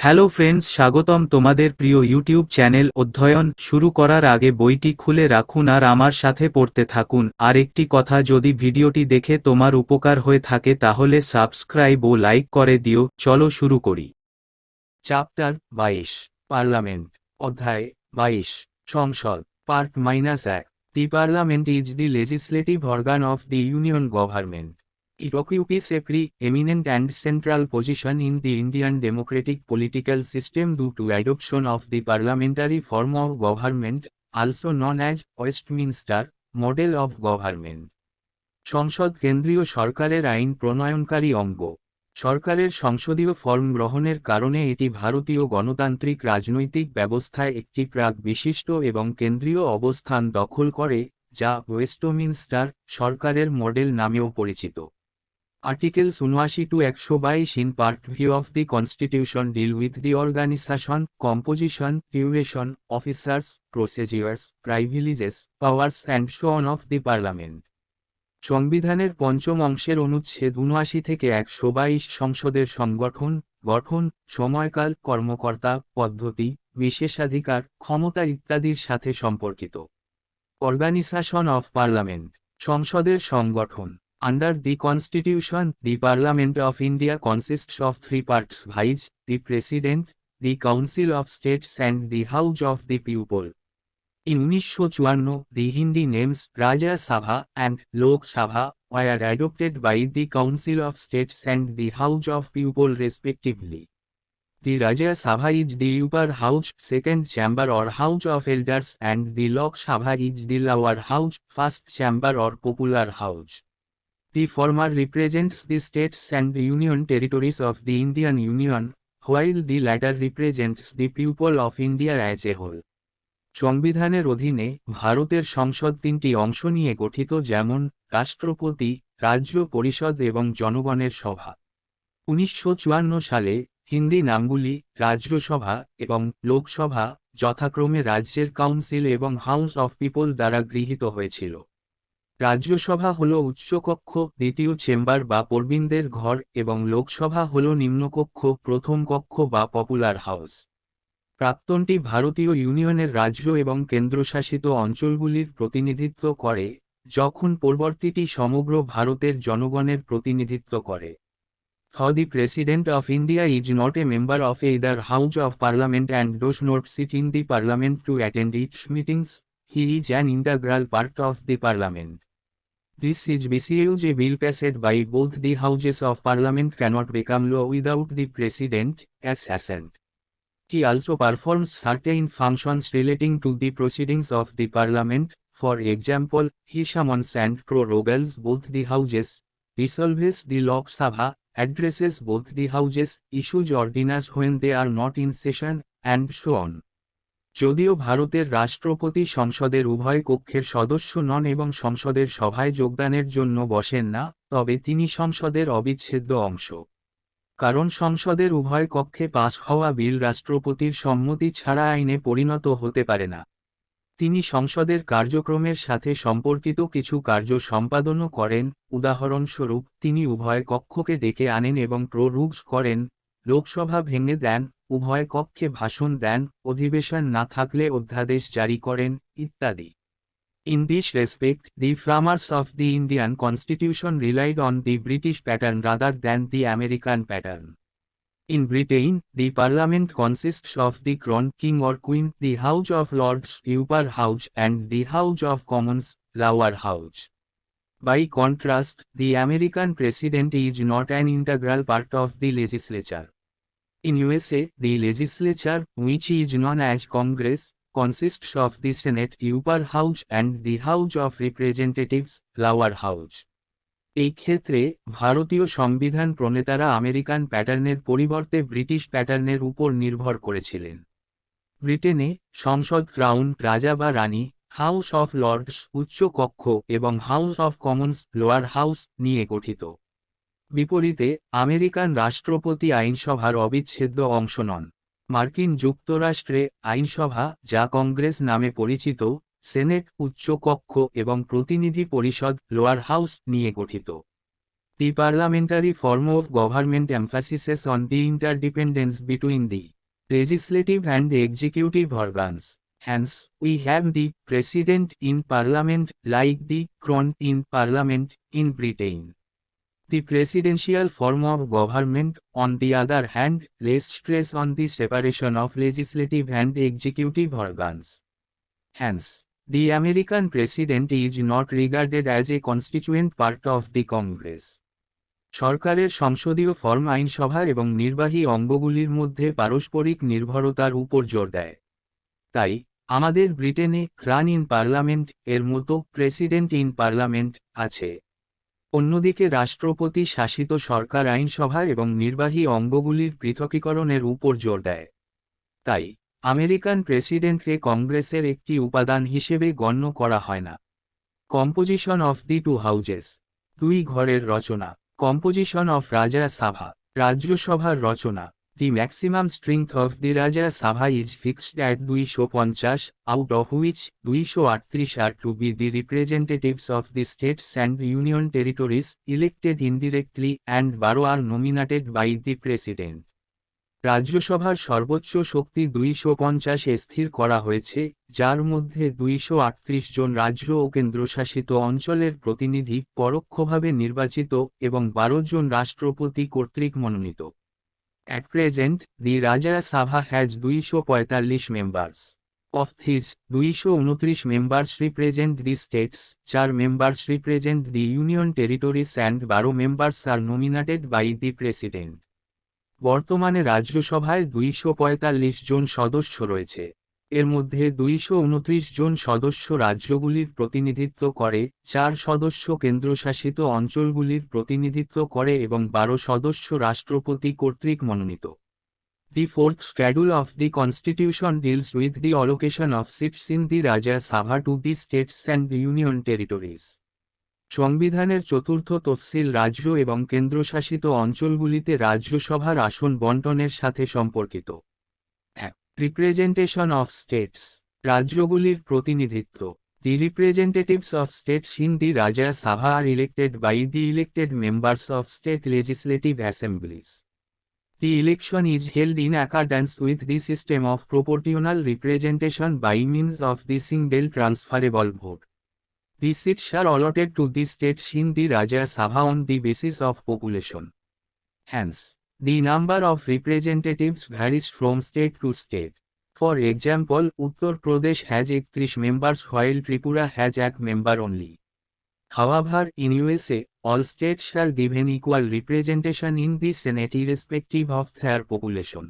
Hello friends, স্বাগতম তোমাদের প্রিয় ইউটিউব চ্যানেল অধ্যয়ন শুরু করার আগে বইটি খুলে রাখুন আর আমার সাথে পড়তে থাকুন। আর একটি কথা, যদি ভিডিওটি দেখে তোমার উপকার হয়ে থাকে তাহলে সাবস্ক্রাইব ও লাইক করে দিও। চলো শুরু করি। চ্যাপ্টার 22 পার্লামেন্ট অধ্যায় 22 সংসদ part -1 the parliament is the legislative organ of the union government. It occupies a pre-eminent and central position in the Indian democratic political system due to adoption of the parliamentary form of government, also known as Westminster model of government. সংসদ কেন্দ্রীয় সরকারের আইন প্রণয়নকারী অঙ্গ। সরকারের সংসদীয় form গ্রহণের কারণে এটি ভারতীয় গণতান্ত্রিক রাজনৈতিক ব্যবস্থায় একটি প্রাক বিশিষ্ট এবং কেন্দ্রীয় অবস্থান দখল করে, যা ওয়েস্টমিনস্টার সরকারের মডেল নামেও পরিচিত। Articles 79-122 in Part V of the Constitution deal with the organization, composition, duration, officers, procedures, privileges, powers and so on of the Parliament. সংবিধানের পঞ্চম অংশের অনুচ্ছেদ 79 থেকে 122 সংসদের সংগঠন, গঠন, সময়কাল, কর্মকর্তা, পদ্ধতি, বিশেষাধিকার, ক্ষমতা ইত্যাদির সাথে সম্পর্কিত। অর্গানাইজেশন অফ পার্লামেন্ট সংসদের সংগঠন। Under the Constitution, the Parliament of India consists of three parts: Vice, the President, the Council of States and the House of the People. In 1954, the Hindi names Rajya Sabha and Lok Sabha were adopted by the Council of States and the House of People respectively. The Rajya Sabha is the upper house, second chamber or House of Elders, and the Lok Sabha is the lower house, first chamber or popular house. The former represents the states and union territories of the Indian Union, while the latter represents the people of India as a whole. সংবিধানের অধীনে ভারতের সংসদ তিনটি অংশ নিয়ে গঠিত, যেমন রাষ্ট্রপতি, রাজ্য পরিষদ এবং জনগণের সভা। 1954 সালে হিন্দি নামগুলি রাজ্যসভা এবং লোকসভা যথাক্রমে রাজ্যের কাউন্সিল এবং হাউস অফ পিপল দ্বারা গৃহীত হয়েছিল। রাজ্যসভা হল উচ্চকক্ষ, দ্বিতীয় চেম্বার বা প্রবীণদের ঘর, এবং লোকসভা হল নিম্নকক্ষ, প্রথম কক্ষ বা পপুলার হাউস। প্রাক্তনটি ভারতীয় ইউনিয়নের রাজ্য এবং কেন্দ্রশাসিত অঞ্চলগুলির প্রতিনিধিত্ব করে, যখন পরবর্তীটি সমগ্র ভারতের জনগণের প্রতিনিধিত্ব করে। The President of India is not a member of either House of Parliament and does not sit in the Parliament to attend its meetings. He is an integral part of the Parliament. This is because a bill passed by both the Houses of Parliament cannot become law without the President as assent. He also performs certain functions relating to the proceedings of the Parliament. For example, he summons and prorogues both the Houses, resolves the Lok Sabha, addresses both the Houses, issues ordinances when they are not in session, and so on. যদিও ভারতের রাষ্ট্রপতি সংসদের উভয় কক্ষের সদস্য নন এবং সংসদের সভায় যোগদানের জন্য বসেন না, তবে তিনি সংসদের অবিচ্ছেদ্য অংশ। কারণ সংসদের উভয় কক্ষে পাস হওয়া বিল রাষ্ট্রপতির সম্মতি ছাড়া আইনে পরিণত হতে পারে না। তিনি সংসদের কার্যক্রমের সাথে সম্পর্কিত কিছু কার্য সম্পাদনও করেন, উদাহরণস্বরূপ তিনি উভয় কক্ষকে ডেকে আনেন এবং প্রোরোগস করেন, লোকসভা ভেঙে দেন, উভয় কক্ষে ভাষণ দেন, অধিবেশন না থাকলে অধ্যাদেশ জারি করেন, ইত্যাদি। In this respect, the framers of the Indian Constitution relied on the British pattern rather than the American pattern. In Britain, the Parliament consists of the Crown, King or Queen, the House of Lords, upper house, and the House of Commons, lower house. By contrast, the American President is not an integral part of the legislature. In USA, the legislature, which is known as Congress, consists of the Senate, upper house, and the House of Representatives, lower house. এই ক্ষেত্রে ভারতীয় সংবিধান প্রণেতারা American প্যাটার্নের পরিবর্তে British প্যাটার্নের উপর নির্ভর করেছিলেন। ব্রিটেনে সংসদ ক্রাউন, রাজা বা রানী, হাউস অফ লর্ডস উচ্চ কক্ষ এবং house of Commons lower house নিয়ে গঠিত। বিপরীতে আমেরিকান রাষ্ট্রপতি আইনসভার অবিচ্ছেদ্য অংশ নন। মার্কিন যুক্তরাষ্ট্রে আইনসভা, যা কংগ্রেস নামে পরিচিত, সেনেট উচ্চ কক্ষ এবং প্রতিনিধি পরিষদ লোয়ার হাউস নিয়ে গঠিত। The parliamentary form of government emphasizes on the interdependence between the legislative and executive organs. Hence, we have the President in Parliament like the Crown in Parliament in Britain. The presidential form of government, on the other hand, lays stress on the separation of legislative and executive organs. Hence, the American president is not regarded as a constituent part of the Congress. সরকারের সংসদীয় form আইনসভা এবং নির্বাহী অঙ্গগুলির মধ্যে পারস্পরিক নির্ভরতার উপর জোর দেয়। তাই, আমাদের ব্রিটেনে ক্রাউন ইন পার্লামেন্ট এর মতো প্রেসিডেন্ট ইন পার্লামেন্ট আছে। অন্যদিকে রাষ্ট্রপতি শাসিত সরকার আইনসভা এবং নির্বাহী অঙ্গগুলির পৃথকীকরণের উপর জোর দেয়। তাই, আমেরিকান প্রেসিডেন্টকে কংগ্রেসের একটি উপাদান হিসেবে গণ্য করা হয় না। Composition of the two houses, দুই ঘরের রচনা। কম্পোজিশন অফ রাজা সাভা, রাজ্যসভার রচনা। The maximum strength of the Rajya Sabha is fixed at 250, out of which 238 are to be the representatives of the states and union territories, elected indirectly, and 12 are nominated by the president. রাজ্যসভার সর্বোচ্চ শক্তি 250 স্থির করা হয়েছে, যার মধ্যে 238 জন রাজ্য ও কেন্দ্রশাসিত অঞ্চলের প্রতিনিধি পরোক্ষভাবে নির্বাচিত এবং 12 জন রাষ্ট্রপতি কর্তৃক মনোনীত। At present, the Rajya Sabha has 245 members. Of these, 229 members represent the states, 4 members represent the union territories and 12 members are nominated by the president. বর্তমানে রাজ্যসভায় 245 জন সদস্য রয়েছে। এর মধ্যে 229 জন সদস্য রাজ্যগুলির প্রতিনিধিত্ব করে, 4 সদস্য কেন্দ্রশাসিত অঞ্চলগুলির প্রতিনিধিত্ব করে এবং 12 সদস্য রাষ্ট্রপতি কর্তৃক মনোনীত। The fourth schedule of the Constitution deals with the allocation of seats in the Rajya Sabha to the states and union territories. সংবিধানের চতুর্থ তফসিল রাজ্য এবং কেন্দ্রশাসিত অঞ্চলগুলিতে রাজ্যসভার আসন বণ্টনের সাথে সম্পর্কিত। রিপ্রেজেন্টেশন অফ স্টেটস, রাজ্যগুলির প্রতিনিধিত্ব। The representatives of states in the Rajya Sabha are elected by the elected members of state legislative assemblies. The election is held in accordance with the system of proportional representation by means of the single transferable vote. The seats are allotted to the states in the Rajya Sabha on the basis of population. Hence, the number of representatives varies from state to state. For example, Uttar Pradesh has 31 members while Tripura has 1 member only. However, in USA, all states are given equal representation in the Senate irrespective of their population.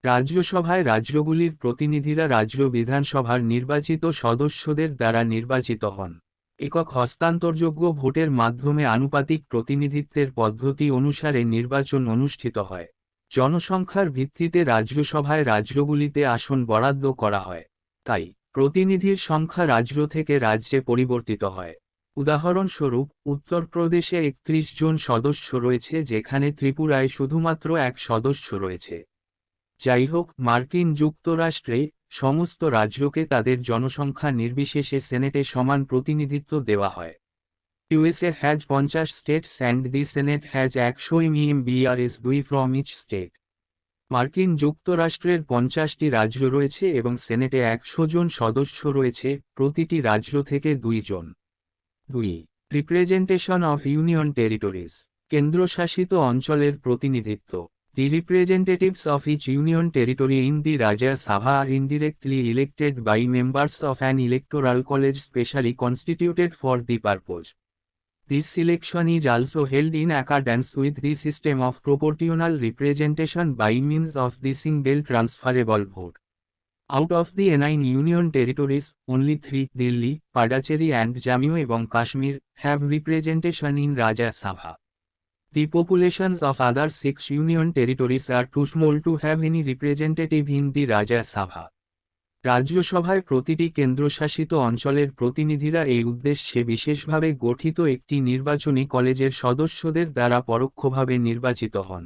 রাজ্যসভায় রাজ্যগুলির প্রতিনিধিরা রাজ্য বিধানসভার নির্বাচিত সদস্যদের দ্বারা নির্বাচিত হন। একক হস্তান্তরযোগ্য ভোটের মাধ্যমে আনুপাতিক প্রতিনিধিত্বের পদ্ধতি অনুসারে নির্বাচন অনুষ্ঠিত হয়। জনসংখ্যার ভিত্তিতে রাজ্যসভায় রাজ্যগুলিতে আসন বরাদ্দ করা হয়। তাই, প্রতিনিধির সংখ্যা রাজ্য থেকে রাজ্যে পরিবর্তিত হয়। উদাহরণস্বরূপ, উত্তরপ্রদেশে 31 জন সদস্য রয়েছে যেখানে ত্রিপুরায় শুধুমাত্র 1 সদস্য রয়েছে। যাই হোক, মার্কিন যুক্তরাষ্ট্রে সমস্ত রাজ্যকে তাদের জনসংখ্যা নির্বিশেষে সেনেটে সমান প্রতিনিধিত্ব দেওয়া হয়। USA has 50 states and the Senate has 100 members 2 from each state. মার্কিন যুক্তরাষ্ট্রের 50টি রাজ্য রয়েছে এবং সেনেটে 100 জন সদস্য রয়েছে, প্রতিটি রাজ্য থেকে 2 জন। 2. রিপ্রেজেন্টেশন অফ ইউনিয়ন টেরিটরিজ, কেন্দ্রশাসিত অঞ্চলের প্রতিনিধিত্ব। The representatives of each union territory in the Rajya Sabha are indirectly elected by members of an electoral college specially constituted for the purpose. This election is also held in accordance with the system of proportional representation by means of the single transferable vote. Out of the 9 union territories, only 3, Delhi, Puducherry and Jammu এবং Kashmir, have representation in Rajya Sabha. The populations of other 6 union territories are too small to have any representative in the Rajya Sabha. রাজ্যসভায় প্রতিটি কেন্দ্রশাসিত অঞ্চলের প্রতিনিধিরা এই উদ্দেশ্যে বিশেষভাবে গঠিত একটি নির্বাচনী কলেজের সদস্যদের দ্বারা পরোক্ষভাবে নির্বাচিত হন।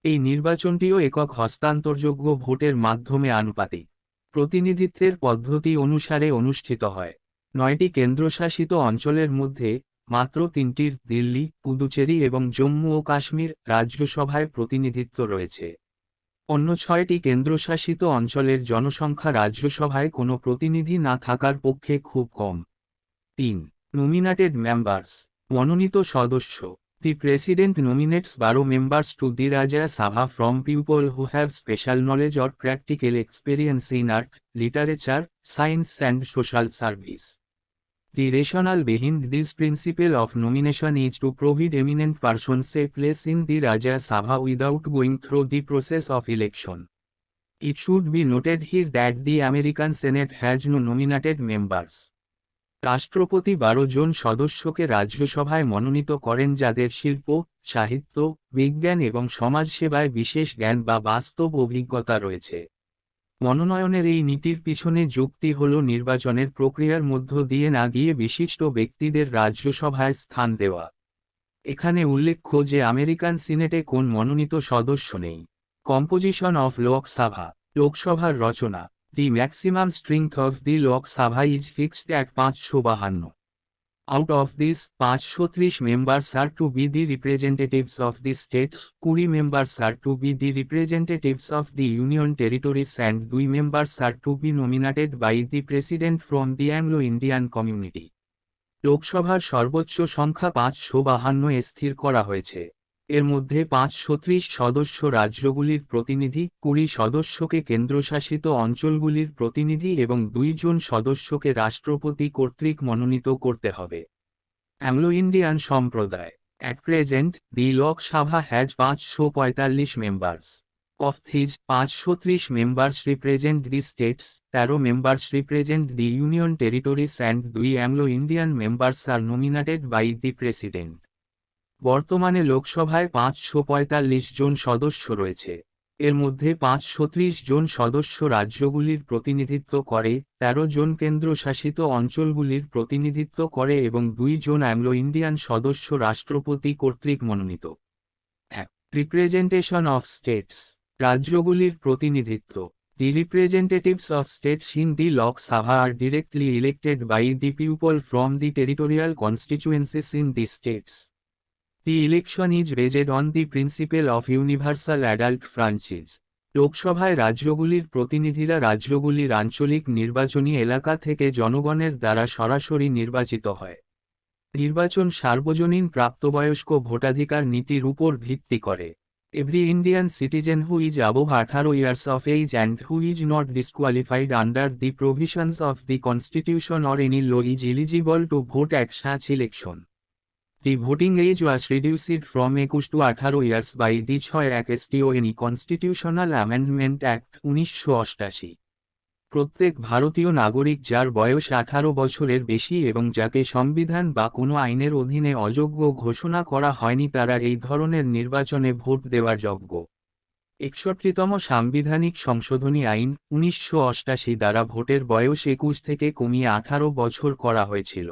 এই নির্বাচনটিও একক হস্তান্তরযোগ্য ভোটের মাধ্যমে আনুপাতিক প্রতিনিধিত্বের পদ্ধতি অনুসারে অনুষ্ঠিত হয়। 9টি কেন্দ্রশাসিত অঞ্চলের মধ্যে মাত্র 3টির দিল্লি, পুদুচেরি এবং জম্মু ও কাশ্মীর রাজ্যসভায় প্রতিনিধিত্ব রয়েছে। অন্য 6টি কেন্দ্রশাসিত অঞ্চলের জনসংখ্যা রাজ্যসভায় কোনো প্রতিনিধি না থাকার পক্ষে খুব কম। 3. নমিনেটেড মেম্বার্স, মনোনীত সদস্য। The president nominates 12 members to the Rajya Sabha from people who have special knowledge or practical experience in art, literature, science and social service. The rationale behind this principle of nomination is to provide eminent persons a place in the Rajya Sabha without going through the process of election. It should be noted here that the American Senate has no nominated members. রাষ্ট্রপতি 12 জন সদস্যকে রাজ্যসভায় মনোনীত করেন যাদের শিল্প, সাহিত্য, বিজ্ঞান এবং সমাজসেবায় বিশেষ জ্ঞান বা বাস্তব অভিজ্ঞতা রয়েছে। মনোনয়নের এই নীতির পিছনে যুক্তি হল নির্বাচনের প্রক্রিয়ার মধ্য দিয়ে না গিয়ে বিশিষ্ট ব্যক্তিদের রাজ্যসভায় স্থান দেওয়া। এখানে উল্লেখ্য যে আমেরিকান সিনেটে কোন মনোনীত সদস্য নেই। কম্পোজিশন অফ লোকসভা, লোকসভার রচনা। The maximum strength of the Lok Sabha is fixed at 552। Out of these, 530 members are to be the representatives of the states, 20 members are to be the representatives of the union territories and 2 members are to be nominated by the president from the Anglo-Indian community. লোকসভার সর্বোচ্চ সংখ্যা 552 স্থির করা হয়েছে। এর মধ্যে 530 সদস্য রাজ্যগুলির প্রতিনিধি, 20 সদস্যকে কেন্দ্রশাসিত অঞ্চলগুলির প্রতিনিধি এবং 2 জন সদস্যকে রাষ্ট্রপতি কর্তৃক মনোনীত করতে হবে। অ্যাংলো-ইন্ডিয়ান সম্প্রদায়। At present, the Lok Sabha has 545 members. Of these, 530 members represent the states, 13 members represent the union territories and 2 Anglo-Indian members are nominated by the president. বর্তমানে লোকসভায় 545 জন সদস্য রয়েছে। এর মধ্যে 530 জন সদস্য রাজ্যগুলির প্রতিনিধিত্ব করে, 13 জন কেন্দ্রশাসিত অঞ্চলগুলির প্রতিনিধিত্ব করে এবং 2 জন অ্যাংলো-ইন্ডিয়ান সদস্য রাষ্ট্রপতি কর্তৃক মনোনীত। 1. রিপ্রেজেন্টেশন অফ স্টেটস, রাজ্যগুলির প্রতিনিধিত্ব। The representatives of states in the Lok Sabha are directly elected by the people from the territorial constituencies in the states. The election is based on the principle of universal adult franchise. লোকসভায় রাজ্যগুলির প্রতিনিধিরা রাজ্যগুলির আঞ্চলিক নির্বাচনী এলাকা থেকে জনগণের দ্বারা সরাসরি নির্বাচিত হয়। নির্বাচন সার্বজনীন প্রাপ্তবয়স্ক ভোটাধিকার নীতির উপর ভিত্তি করে। Every Indian citizen who is above 18 years of age and who is not disqualified under the provisions of the Constitution or any law is eligible to vote at such election. The voting age was reduced from 21 to 18 years by the 6 STONE Constitutional Amendment Act 1988. প্রত্যেক ভারতীয় নাগরিক যার বয়স 18 বছরের বেশি এবং যাকে সংবিধান বা কোনো আইনের অধীনে অযোগ্য ঘোষণা করা হয়নি তারা এই ধরনের নির্বাচনে ভোট দেওয়ার যোগ্য। 61তম সাংবিধানিক সংশোধনী আইন 1988 দ্বারা ভোটের বয়স 21 থেকে কমিয়ে 18 বছর করা হয়েছিল।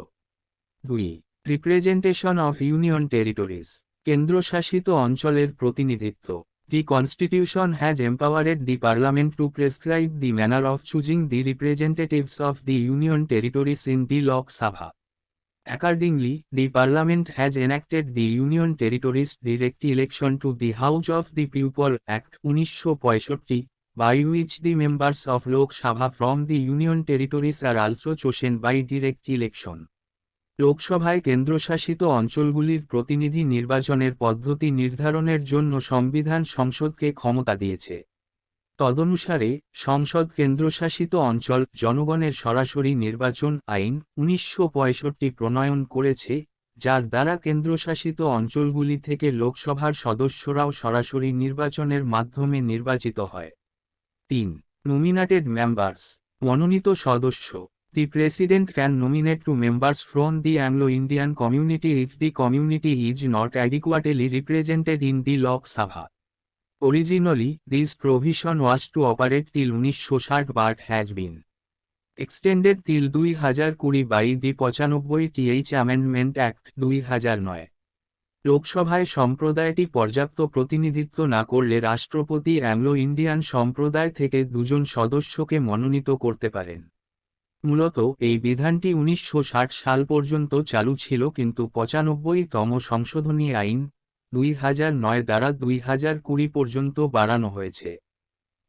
2. রিপ্রেজেন্টেশন অফ ইউনিয়ন টেরিটরিজ, কেন্দ্রশাসিত অঞ্চলের প্রতিনিধিত্ব। The Constitution has empowered the Parliament to prescribe the manner of choosing the representatives of the Union territories in the Lok Sabha. Accordingly, the Parliament has enacted the Union Territories Direct Election to the House of the People Act 1965, by which the members of Lok Sabha from the Union territories are also chosen by direct election. লোকসভায় কেন্দ্রশাসিত অঞ্চলগুলির প্রতিনিধি নির্বাচনের পদ্ধতি নির্ধারণের জন্য সংবিধান সংসদকে ক্ষমতা দিয়েছে। তদনুসারে, সংসদ কেন্দ্রশাসিত অঞ্চল জনগণের সরাসরি নির্বাচন আইন 1965 প্রণয়ন করেছে, যার দ্বারা কেন্দ্রশাসিত অঞ্চলগুলি থেকে লোকসভার সদস্যরাও সরাসরি নির্বাচনের মাধ্যমে নির্বাচিত হয়। 3. নমিনেটেড মেম্বার্স, মনোনীত সদস্য। The President can nominate 2 members from the Anglo-Indian community if the community is not adequately represented in the Lok Sabha. Originally, this provision was to operate till 1960 but has been extended till 2020 by the 95th Amendment Act 2009. লোকসভায় সম্প্রদায়টি পর্যাপ্ত প্রতিনিধিত্ব না করলে রাষ্ট্রপতি Anglo-Indian সম্প্রদায় থেকে 2 জন সদস্যকে মনোনীত করতে পারেন। মূলত এই বিধানটি 1960 সাল পর্যন্ত চালু ছিল কিন্তু 95তম সংশোধনী আইন 2009 দ্বারা 2020 পর্যন্ত বাড়ানো হয়েছে।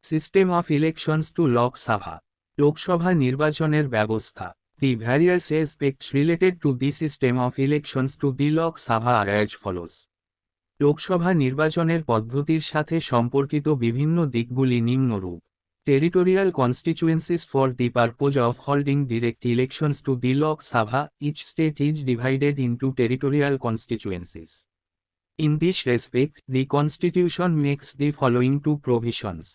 System of elections to Lok Sabha, Lok Sabha নির্বাচনের ব্যবস্থা। The various aspects related to the system of elections to the Lok Sabha are as follows. Lok Sabha নির্বাচনের পদ্ধতির সাথে সম্পর্কিত বিভিন্ন দিকগুলি নিম্নরূপ: territorial constituencies for the purpose of holding direct elections to the Lok Sabha, each state is divided into territorial constituencies. In this respect the constitution makes the following two provisions.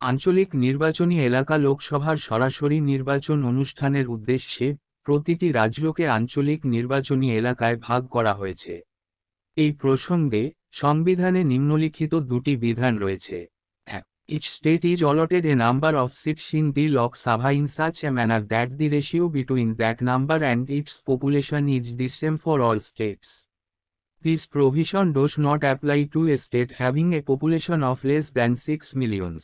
আঞ্চলিক নির্বাচনী এলাকা লোকসভার সরাসরি নির্বাচন অনুষ্ঠানের উদ্দেশ্যে প্রতিটি রাজ্যকে আঞ্চলিক নির্বাচনী এলাকায় ভাগ করা হয়েছে। এই প্রসঙ্গে সংবিধানে নিম্নলিখিত দুটি বিধান রয়েছে। এক, each state is allotted a number of seats in the Lok Sabha in such a manner that the ratio between that number and its population is the same for all states. This provision does not apply to a state having a population of less than 6 millions.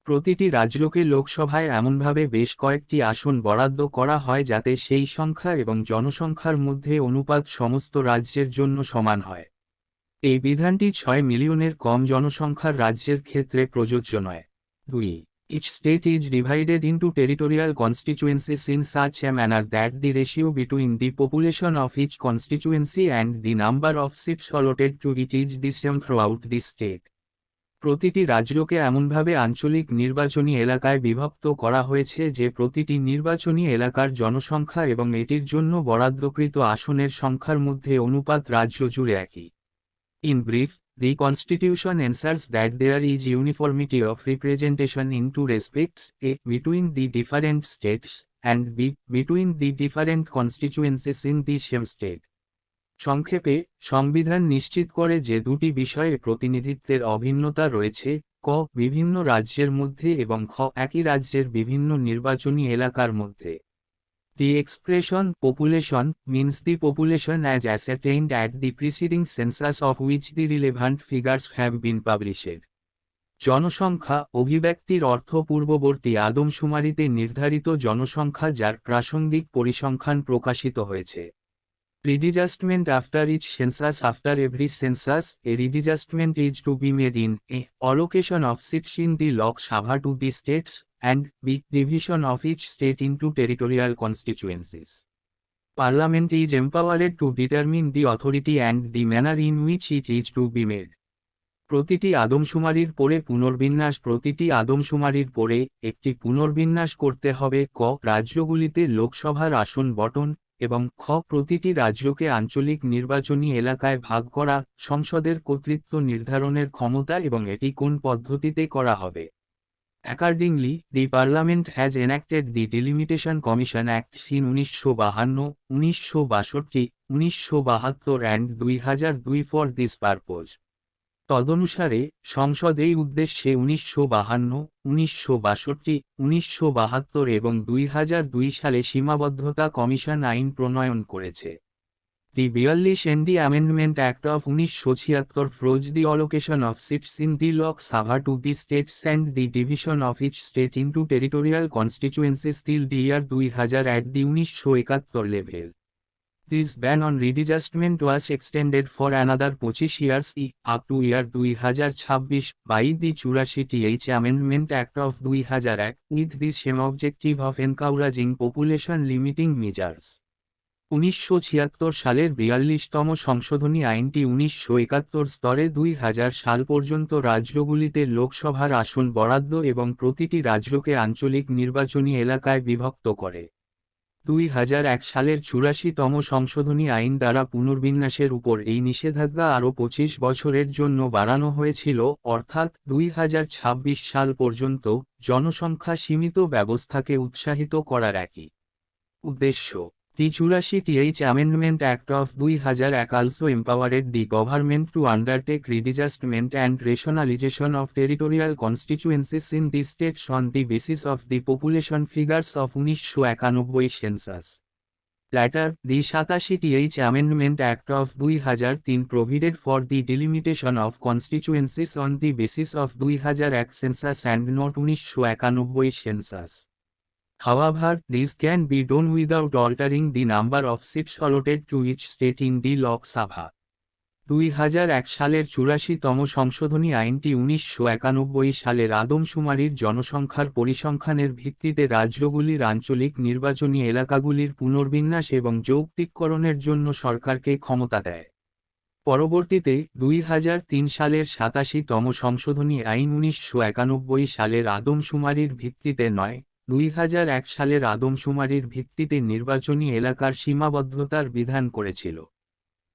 প্রতিটি রাজ্যকে লোকসভায় এমনভাবে বেশ কয়েকটি আসন বরাদ্দ করা হয় যাতে সেই সংখ্যা এবং জনসংখ্যার মধ্যে অনুপাত সমস্ত রাজ্যের জন্য সমান হয়। এই বিধানটি 6 মিলিয়নের কম জনসংখ্যার রাজ্যের ক্ষেত্রে প্রযোজ্য নয়। 2. Each state is divided into territorial constituencies in such a manner that the ratio between the population of each constituency and the number of seats allotted to it is the same throughout the state. প্রতিটি রাজ্যকে এমনভাবে আঞ্চলিক নির্বাচনী এলাকায় বিভক্ত করা হয়েছে যে প্রতিটি নির্বাচনী এলাকার জনসংখ্যা এবং এটির জন্য বরাদ্দকৃত আসনের সংখ্যার মধ্যে অনুপাত রাজ্য জুড়ে একই। In brief, the Constitution ensures that there is uniformity of representation in two respects: a, between the different states, and b, between the different constituencies in the same state. সংক্ষেপে, সংবিধান নিশ্চিত করে যে দুটি বিষয়ে প্রতিনিধিত্বের অভিন্নতা রয়েছে: ক, বিভিন্ন রাজ্যের মধ্যে এবং খ, একই রাজ্যের বিভিন্ন নির্বাচনী এলাকার মধ্যে। The expression population means the population as ascertained at the preceding census of which the relevant figures have been published. জনসংখ্যা অভিব্যক্তির অর্থ পূর্ববর্তী আদমশুমারিতে নির্ধারিত জনসংখ্যা যার প্রাসঙ্গিক পরিসংখ্যান প্রকাশিত হয়েছে। Readjustment after each census. After every census, a readjustment is to be made in a. Allocation of seats in the Lok Sabha to the states, and b. Division of each state into territorial constituencies. Parliament is empowered to determine the authority and the manner in which it is to be made. প্রতিটি আদমশুমারির পরে পুনর্বিন্যাস। প্রতিটি আদমশুমারির পরে একটি পুনর্বিন্যাস করতে হবে। ক, রাজ্যগুলিতে লোকসভার আসন বণ্টন, এবং খ, প্রতিটি রাজ্যকে আঞ্চলিক নির্বাচনী এলাকায় ভাগ করা, সংসদের কর্তৃত্ব নির্ধারণের ক্ষমতা এবং এটি কোন পদ্ধতিতে করা হবে। Accordingly, the Parliament has enacted the Delimitation Commission Acts in 1952, 1962, 1972 and 2002 for this purpose. তদনুসারে সংসদ এই উদ্দেশ্যে 1952, 1962, 1972 এবং 2002 সালে সীমাবদ্ধতা কমিশন আইন প্রণয়ন করেছে। The 42 Amendment Act of 1976 froze the allocation of seats in the Lok Sabha to the states and the division of each state into territorial constituencies till the year 2000 at the 1971 level. This ban on readjustment was extended for another 25 years up to year 2026 by the 84th Amendment Act of 2001 with the same objective of encouraging population limiting measures. 1976 সালের 42তম সংশোধনী আইনটি 1971 স্তরে 2000 সাল পর্যন্ত রাজ্যগুলিতে লোকসভার আসন বরাদ্দ এবং প্রতিটি রাজ্যকে আঞ্চলিক নির্বাচনী এলাকায় বিভক্ত করে। 2001 সালের 84তম সংশোধনী আইন দ্বারা পুনর্বিন্যাসের উপর এই নিষেধাজ্ঞা আরও 25 বছরের জন্য বাড়ানো হয়েছিল, অর্থাৎ 2026 সাল পর্যন্ত, জনসংখ্যা সীমিত ব্যবস্থাকে উৎসাহিত করার একই উদ্দেশ্য। The 84th Amendment Act of 2001 also empowered the government to undertake readjustment and rationalization of territorial constituencies in the states on the basis of the population figures of 1991 census. Later, the 87th Amendment Act of 2003 provided for the delimitation of constituencies on the basis of 2001 census and not 1991 census. However, this can be done without altering the number of seats allotted to each state in the Lok Sabha. 2001 সালের 84তম সংশোধনী আইনটি 1991 সালের আদমশুমারির জনসংখ্যার পরিসংখ্যানের ভিত্তিতে রাজ্যগুলির আঞ্চলিক নির্বাচনী এলাকাগুলির পুনর্বিন্যাস এবং যৌক্তিককরণের জন্য সরকারকে ক্ষমতা দেয়। পরবর্তীতে 2003 সালের 87তম সংশোধনী আইন 1991 সালের আদমশুমারির ভিত্তিতে নয়, 2001 সালের আদমশুমারির ভিত্তিতে নির্বাচনী এলাকার সীমাবদ্ধতার বিধান করেছিল।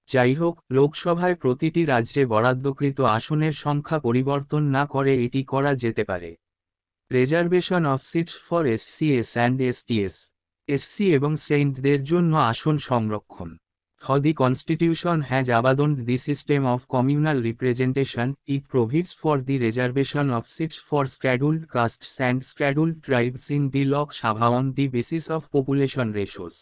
যাই হোক, লোকসভায় প্রতিটি রাজ্যে বরাদ্দকৃত আসনের সংখ্যা পরিবর্তন না করে এটি করা যেতে পারে। রিজার্ভেশন অফ সিটস ফর এসসিএস অ্যান্ড এসটিএস, এসসি এবং সেন্টদের জন্য আসন সংরক্ষণ। The Constitution has abandoned the system of communal representation. It provides for the reservation of seats for scheduled castes and scheduled tribes in the Lok Sabha on the basis of population ratios.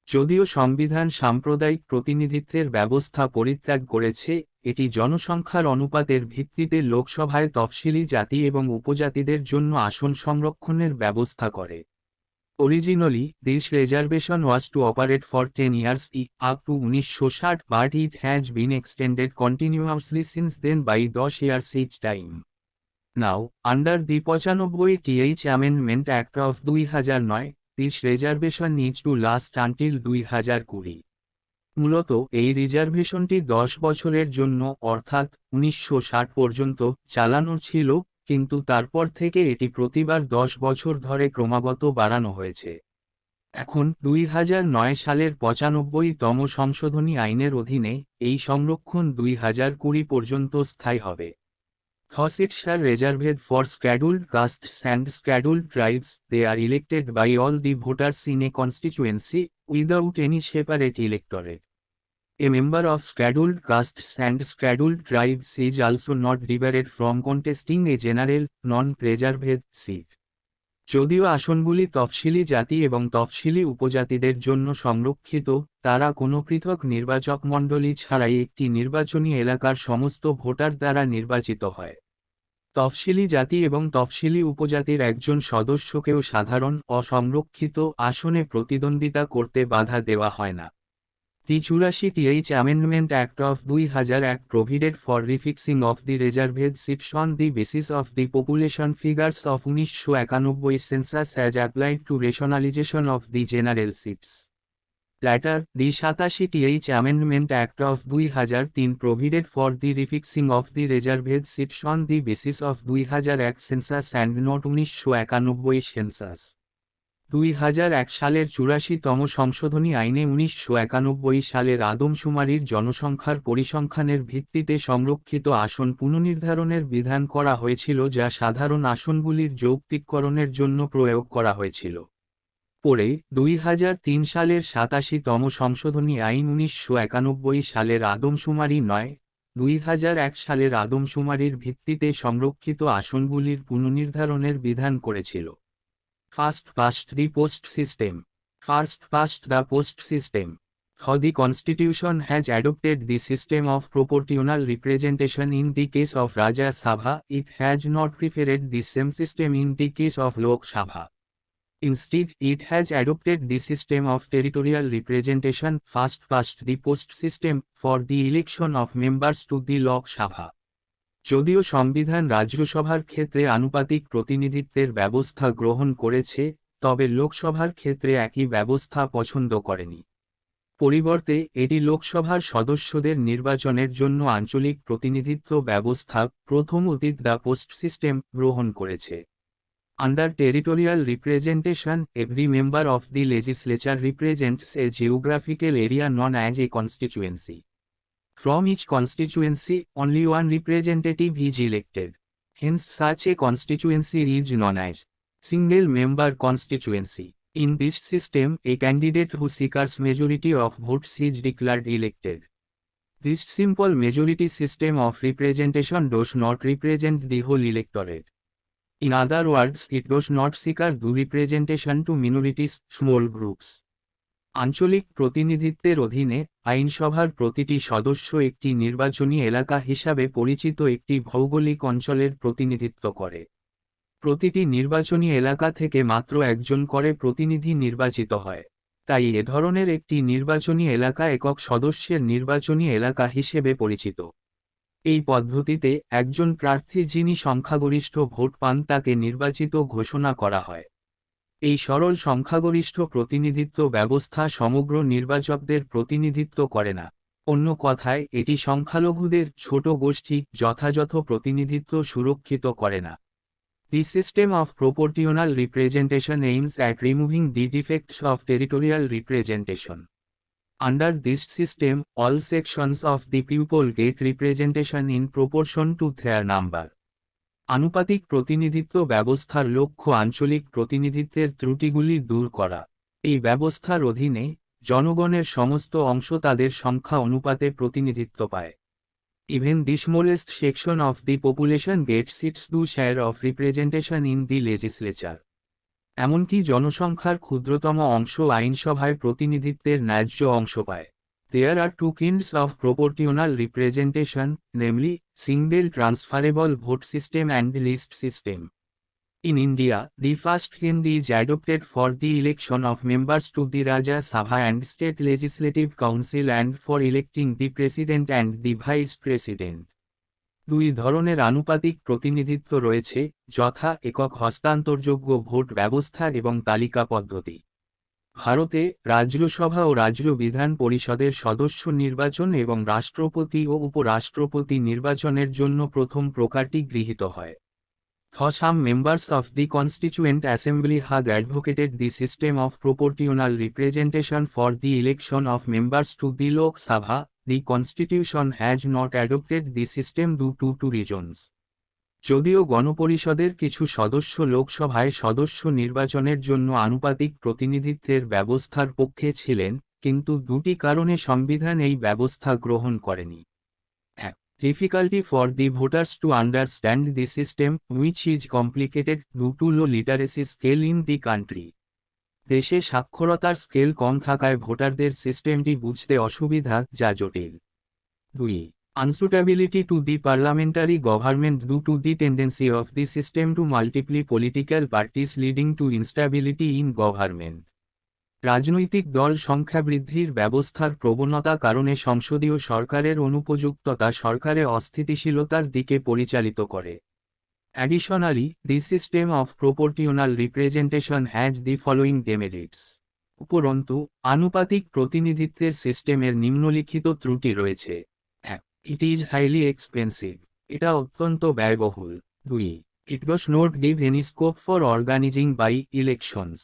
যদিও সংবিধান সাম্প্রদায়িক প্রতিনিধিত্বের ব্যবস্থা পরিত্যাগ করেছে, এটি জনসংখ্যার অনুপাতের ভিত্তিতে লোকসভায় তফসিলি জাতি এবং উপজাতিদের জন্য আসন সংরক্ষণের ব্যবস্থা করে। Originally, this reservation was to operate for 10 years up to 1960, but it has been extended continuously since then by 10 years each time. Now, under the 95th Amendment Act of 2009, this reservation needs to last until 2020. মূলত এই রিজার্ভেশনটি 10 বছরের জন্য অর্থাৎ 1960 পর্যন্ত চালানো ছিল, কিন্তু তারপর থেকে এটি প্রতিবার 10 বছর ধরে ক্রমাগত বাড়ানো হয়েছে। এখন 2009 সালের 95তম সংশোধনী আইনের অধীনে এই সংরক্ষণ 2020 পর্যন্ত স্থায়ী হবে। Seats are reserved for scheduled castes and scheduled tribes. They are elected by all the voters in a constituency, without any separate electorate. A member of scheduled castes and scheduled tribes is also not debarred from contesting a general, non-preserved seat. যদিও আসনগুলি তফসিলি জাতি এবং তফসিলি উপজাতিদের জন্য সংরক্ষিত, তারা কোনো পৃথক নির্বাচক মণ্ডলী ছাড়াই একটি নির্বাচনী এলাকার সমস্ত ভোটার দ্বারা নির্বাচিত হয়। তফসিলি জাতি এবং তফসিলি উপজাতির একজন সদস্যকেও সাধারণ অসংরক্ষিত আসনে প্রতিদ্বন্দ্বিতা করতে বাধা দেওয়া হয় না। The 84th Amendment Act of 2001 provided for refixing of the reserved seats on the basis of the population figures of 1991 census as applied to rationalization of the general seats. Later, the 87th Amendment Act of 2003 provided for the refixing of the reserved seats on the basis of 2001 census and not 1991 census. 2001 সালের 84তম সংশোধনী আইনে 1991 সালের আদমশুমারির জনসংখ্যার পরিসংখ্যানের ভিত্তিতে সংরক্ষিত আসন পুনর্নির্ধারণের বিধান করা হয়েছিল, যা সাধারণ আসনগুলির যৌক্তিককরণের জন্য প্রয়োগ করা হয়েছিল। পরে 2003 সালের 87তম সংশোধনী আইন 1991 সালের আদমশুমারি নয়, 2001 সালের আদমশুমারির ভিত্তিতে সংরক্ষিত আসনগুলির পুনর্নির্ধারণের বিধান করেছিল। First past the post system. First past the post system. The Constitution has adopted the system of proportional representation in the case of Rajya Sabha. It has not preferred the same system in the case of Lok Sabha. Instead, it has adopted the system of territorial representation, first past the post system, for the election of members to the Lok Sabha. যদিও সংবিধান রাজ্যসভার ক্ষেত্রে আনুপাতিক প্রতিনিধিত্বের ব্যবস্থা গ্রহণ করেছে, তবে লোকসভার ক্ষেত্রে একই ব্যবস্থা পছন্দ করেনি। পরিবর্তে এটি লোকসভার সদস্যদের নির্বাচনের জন্য আঞ্চলিক প্রতিনিধিত্ব ব্যবস্থা, প্রথম অতীত দ্য পোস্ট সিস্টেম, গ্রহণ করেছে। Under territorial representation, every member of the legislature represents a geographical area known as a constituency. From each constituency, only one representative is elected. Hence, such a constituency is known as single-member constituency. In this system, a candidate who secures majority of votes is declared elected. This simple majority system of representation does not represent the whole electorate. In other words, it does not secure the representation to minorities, small groups. আঞ্চলিক প্রতিনিধিত্বের অধীনে আইনসভার প্রতিটি সদস্য একটি নির্বাচনী এলাকা হিসাবে পরিচিত একটি ভৌগোলিক অঞ্চলের প্রতিনিধিত্ব করে। প্রতিটি নির্বাচনী এলাকা থেকে মাত্র একজন করে প্রতিনিধি নির্বাচিত হয়। তাই এ ধরনের একটি নির্বাচনী এলাকা একক সদস্যের নির্বাচনী এলাকা হিসেবে পরিচিত। এই পদ্ধতিতে একজন প্রার্থী যিনি সংখ্যাগরিষ্ঠ ভোট পান তাকে নির্বাচিত ঘোষণা করা হয়। এই সরল সংখ্যাগরিষ্ঠ প্রতিনিধিত্ব ব্যবস্থা সমগ্র নির্বাচকদের প্রতিনিধিত্ব করে না। অন্য কথায় এটি সংখ্যালঘুদের ছোট গোষ্ঠী যথাযথ প্রতিনিধিত্ব সুরক্ষিত করে না। The system of proportional representation aims at removing the defects of territorial representation. Under this system, all sections of the people get representation in proportion to their number. আনুপাতিক প্রতিনিধিত্ব ব্যবস্থার লক্ষ্য আঞ্চলিক প্রতিনিধিত্বের ত্রুটিগুলি দূর করা। এই ব্যবস্থার অধীনে জনগণের সমস্ত অংশ তাদের সংখ্যা অনুপাতে প্রতিনিধিত্ব পায়। Even the smallest section of the population gets its due share of representation in the legislature. এমনকি জনসংখ্যার ক্ষুদ্রতম অংশ আইনসভায় প্রতিনিধিত্বের ন্যায্য অংশ পায়। There are two kinds of proportional representation, namely, single transferable vote system and list system. In India, the first kind is adopted for the election of members to the Rajya Sabha and State Legislative Council and for electing the President and the Vice President. দুই ধরনের আনুপাতিক প্রতিনিধিত্ব রয়েছে, যথা একক হস্তান্তরযোগ্য vote ব্যবস্থা এবং তালিকা পদ্ধতি। ভারতে রাজ্যসভা ও রাজ্য বিধান পরিষদের সদস্য নির্বাচন এবং রাষ্ট্রপতি ও উপরাষ্ট্রপতি নির্বাচনের জন্য প্রথম প্রকারটি গৃহীত হয়। Some members of the Constituent Assembly have advocated the system of proportional representation for the election of members to the Lok Sabha. The Constitution has not adopted the system due to two reasons. যদিও গণপরিষদের কিছু সদস্য লোকসভায় সদস্য নির্বাচনের জন্য আনুপাতিক প্রতিনিধিত্বের ব্যবস্থার পক্ষে ছিলেন, কিন্তু দুটি কারণে সংবিধান এই ব্যবস্থা গ্রহণ করেনি। Difficulty for the voters to understand the system, which is complicated due to low literacy scale in the country. দেশে সাক্ষরতার স্কেল কম থাকায় ভোটারদের সিস্টেমটি বুঝতে অসুবিধা, যা জটিল। 2. Unsuitability to the parliamentary government due to the tendency of the system to multiply political parties leading to instability in government. রাজনৈতিক দল সংখ্যা বৃদ্ধির ব্যবস্থার প্রবণতা কারণে সংসদীয় সরকারের অনুপযুক্ততা সরকারে অস্থিতিশীলতার দিকে পরিচালিত করে। Additionally, the system of proportional representation has the following demerits. উপরন্তু, আনুপাতিক প্রতিনিধিত্বের সিস্টেমের নিম্নলিখিত ত্রুটি রয়েছে। 1. It is highly expensive. এটা অত্যন্ত ব্যয়বহুল। 2. It does not give any scope for organizing by elections.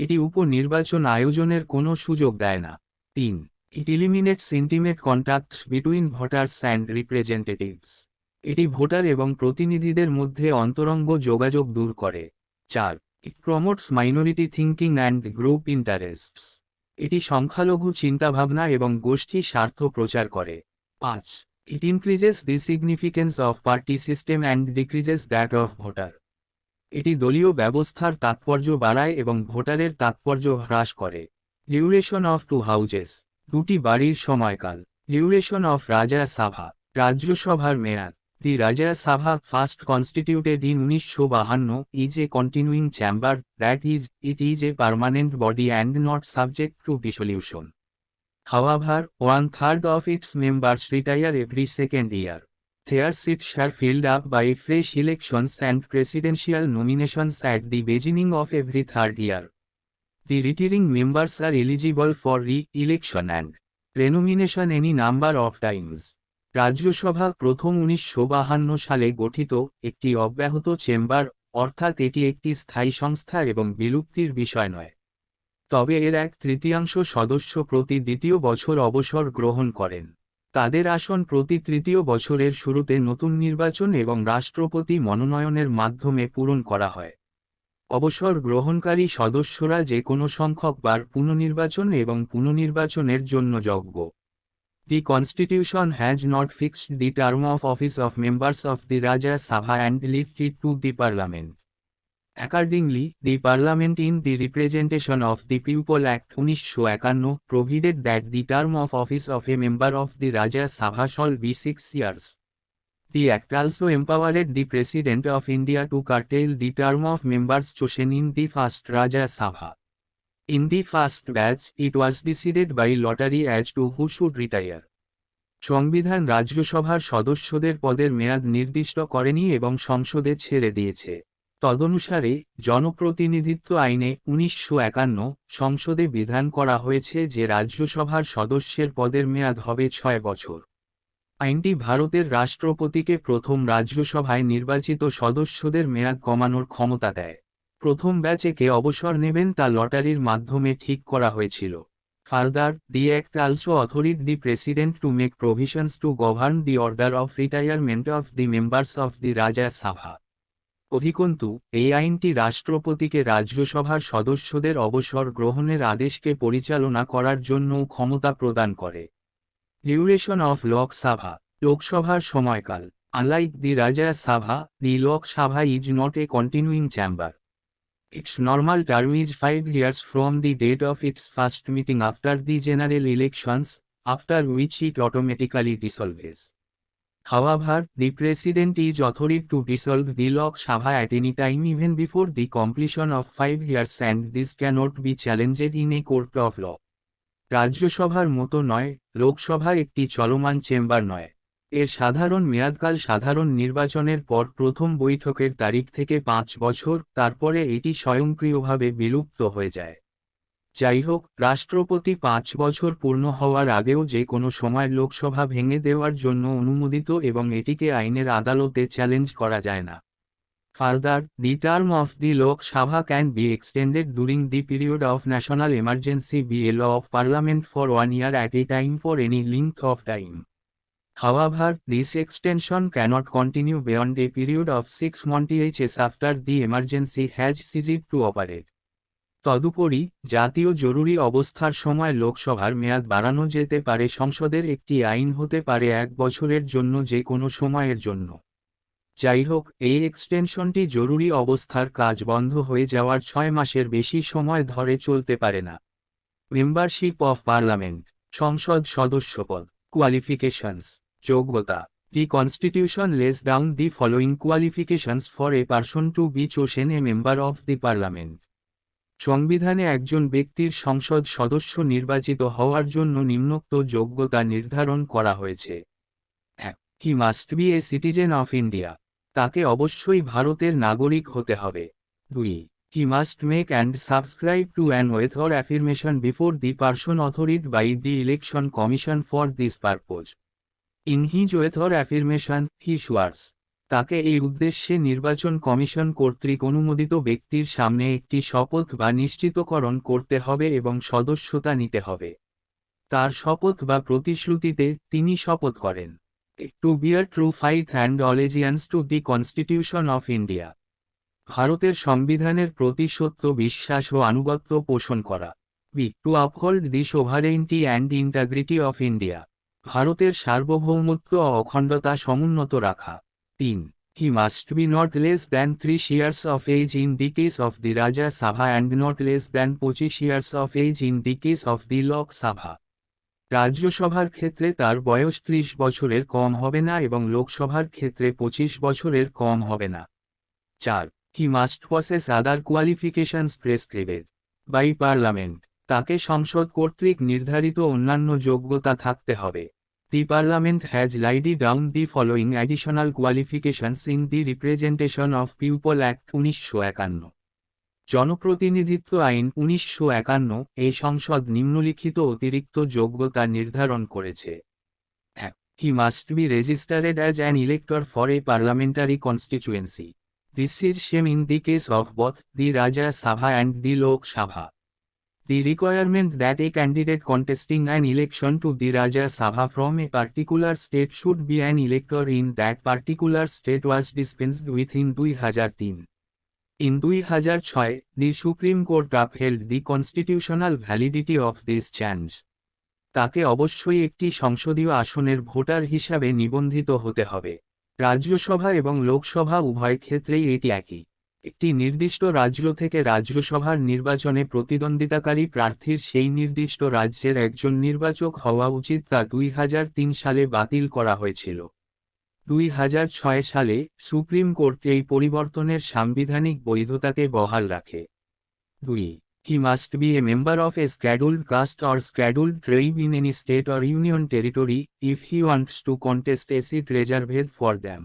এটি উপনির্বাচন আয়োজনের কোনো সুযোগ দেয় না। 3. It eliminates intimate contacts between voters and representatives. এটি ভোটার এবং প্রতিনিধিদের মধ্যে অন্তরঙ্গ যোগাযোগ দূর করে। 4. It promotes minority thinking and group interests. এটি সংখ্যালঘু চিন্তাভাবনা এবং গোষ্ঠী স্বার্থ প্রচার করে। 5. It increases the significance of party system and decreases that of voter. এটি দলীয় ব্যবস্থার তাৎপর্য বাড়ায় এবং ভোটারের তাৎপর্য হ্রাস করে। ডিউরেশন অফ টু হাউজেস, দুটি বাড়ির সময়কাল। ডিউরেশন অফ রাজা সাভা, রাজ্যসভার মেয়াদ। দি Rajya Sabah first constituted in 1952 is a continuing chamber, that is, it is a permanent body and not subject to dissolution. However, 1/3 of its members retire every second year. Their seats are filled up by fresh elections and presidential nominations at the beginning of every third year. The retiring members are eligible for re-election and renomination any number of times. Rajya Sabha প্রথম 1952 সালে গঠিত একটি অব্যাহত chamber, অর্থাৎ এটি একটি স্থায়ী সংস্থা এবং বিলুপ্তির বিষয় নয়। তবে এর 1/3 সদস্য প্রতি দ্বিতীয় বছর অবসর গ্রহণ করেন। তাদের আসন প্রতি তৃতীয় বছরের শুরুতে নতুন নির্বাচন এবং রাষ্ট্রপতি মনোনয়নের মাধ্যমে পূরণ করা হয়। অবসর গ্রহণকারী সদস্যরা যে কোনো সংখ্যক বার পুনর্নির্বাচন এবং পুনর্নির্বাচনের জন্য যোগ্য। The Constitution has not fixed the term of office of members of the Rajya Sabha and left it to the Parliament. Accordingly, the Parliament in the Representation of the People Act 1951 provided that the term of office of a member of the Rajya Sabha shall be 6 years. The Act also empowered the President of India to curtail the term of members chosen in the first Rajya Sabha. In the first batch, it was decided by lottery as to who should retire. সংবিধান রাজ্যসভার সদস্যদের পদের মেয়াদ নির্দিষ্ট করেনি এবং সংসদে ছেড়ে দিয়েছে। তদনুসারে জনপ্রতিনিধিত্ব আইনে 1951 সংসদে বিধান করা হয়েছে যে রাজ্যসভার সদস্যের পদের মেয়াদ হবে 6 বছর। আইনটি ভারতের রাষ্ট্রপতিকে প্রথম রাজ্যসভায় নির্বাচিত সদস্যদের মেয়াদ কমানোর ক্ষমতা দেয়। প্রথম ব্যাচে কে অবসর নেবেন তা লটারির মাধ্যমে ঠিক করা হয়েছিল। Further, the Act also authorized the President to make provisions to govern the order of retirement of the members of the Rajya Sabha. অধিকন্তু, এই আইনটি রাষ্ট্রপতিকে রাজ্যসভার সদস্যদের অবসর গ্রহণের আদেশকে পরিচালনা করার জন্যও ক্ষমতা প্রদান করে। ডিউরেশন অফ লোক সভা, লোকসভার সময়কাল। Unlike the Rajya Sabha, the Lok Sabha is not a continuing chamber. Its normal term is 5 years from the date of its first meeting after the general elections, after which it automatically dissolves. However, the President is authorized to dissolve the Lok Sabha at any time even before the completion of 5 years, and this cannot be challenged in a court of law. রাজ্যসভার মতো নয়, লোকসভা একটি চলমান chamber নয়। এর সাধারণ মেয়াদকাল সাধারণ নির্বাচনের পর প্রথম বৈঠকের তারিখ থেকে 5 বছর, তারপরে এটি স্বয়ংক্রিয়ভাবে বিলুপ্ত হয়ে যায়। যাই হোক, রাষ্ট্রপতি 5 বছর পূর্ণ হওয়ার আগেও যে কোনো সময় লোকসভা ভেঙে দেওয়ার জন্য অনুমোদিত এবং এটিকে আইনের আদালতে চ্যালেঞ্জ করা যায় না। Further, the term of the Lok Sabha can be extended during the period of national emergency by a law of Parliament for 1 year at a time for any length of time. However, this extension cannot continue beyond a period of 6 months after the emergency has ceased to operate. তদুপরি, জাতীয় জরুরি অবস্থার সময় লোকসভার মেয়াদ বাড়ানো যেতে পারে। সংসদের একটি আইন হতে পারে 1 বছরের জন্য যে কোনো সময়ের জন্য। যাই হোক, এই এক্সটেনশনটি জরুরি অবস্থার কাজ বন্ধ হয়ে যাওয়ার 6 মাসের বেশি সময় ধরে চলতে পারে না। মেম্বারশিপ অফ পার্লামেন্ট, সংসদ সদস্যপদ। কোয়ালিফিকেশনস, যোগ্যতা। The constitution lays down the following qualifications for a person to be chosen a member of the parliament. সংবিধানে একজন ব্যক্তির সংসদ সদস্য নির্বাচিত হওয়ার জন্য নিম্নোক্ত যোগ্যতা নির্ধারণ করা হয়েছে। 1. He must be a citizen of India. তাকে অবশ্যই ভারতের নাগরিক হতে হবে। 2. He must make and subscribe to an oath or affirmation before the person authorised by the election commission for this purpose. In his oath or affirmation, he swears. তাকে এই উদ্দেশ্যে নির্বাচন কমিশন কর্তৃক অনুমোদিত ব্যক্তির সামনে একটি শপথ বা নিশ্চিতকরণ করতে হবে এবং সদস্যতা নিতে হবে। তার শপথ বা প্রতিশ্রুতিতে তিনি শপথ করেন। To bear true faith and allegiance to the constitution of India. ভারতের সংবিধানের প্রতি সত্য বিশ্বাস ও আনুগত্য পোষণ করা। B. To uphold the sovereignty and integrity of India. ভারতের সার্বভৌমত্ব ও অখণ্ডতা সমুন্নত রাখা। 3. He must be not less than 3 years of age in the case of the Rajya Sabha and not less than 25 years of age in the case of the Lok Sabha. রাজ্যসভার ক্ষেত্রে তার বয়স 30 বছরের কম হবে না এবং লোকসভার ক্ষেত্রে 25 বছরের কম হবে না। 4. He must possess other qualifications prescribed by parliament. তাকে সংসদ কর্তৃক নির্ধারিত অন্যান্য যোগ্যতা থাকতে হবে। The Parliament has laid down the following additional qualifications in the Representation of People Act 1951. জনপ্রতিনিধিত্ব আইন 1951 এই সংসদ নিম্নলিখিত অতিরিক্ত যোগ্যতা নির্ধারণ করেছে। 1. He must be registered as an elector for a parliamentary constituency. This is same in the case of both the Rajya Sabha and the Lok Sabha. The requirement that a candidate contesting an election to the Rajya Sabha from a particular state should be an elector in that particular state was dispensed with in 2003. In 2006, the Supreme Court upheld the constitutional validity of this change. তাকে অবশ্যই একটি সংসদীয় আসনের voter হিসাবে নিবন্ধিত হতে হবে। রাজ্যসভা এবং লোকসভা উভয় ক্ষেত্রেই এটি একই। একটি নির্দিষ্ট রাজ্য থেকে রাজ্যসভার নির্বাচনে প্রতিদ্বন্দ্বিতাকারী প্রার্থীর সেই নির্দিষ্ট রাজ্যের একজন নির্বাচক হওয়া উচিত, তা 2003 সালে বাতিল করা হয়েছিল। 2006 সালে সুপ্রিম কোর্ট এই পরিবর্তনের সাংবিধানিক বৈধতাকে বহাল রাখে। 2. He must be a member of a scheduled caste or scheduled tribe in any state or union territory, if he wants to contest a seat reserved for them.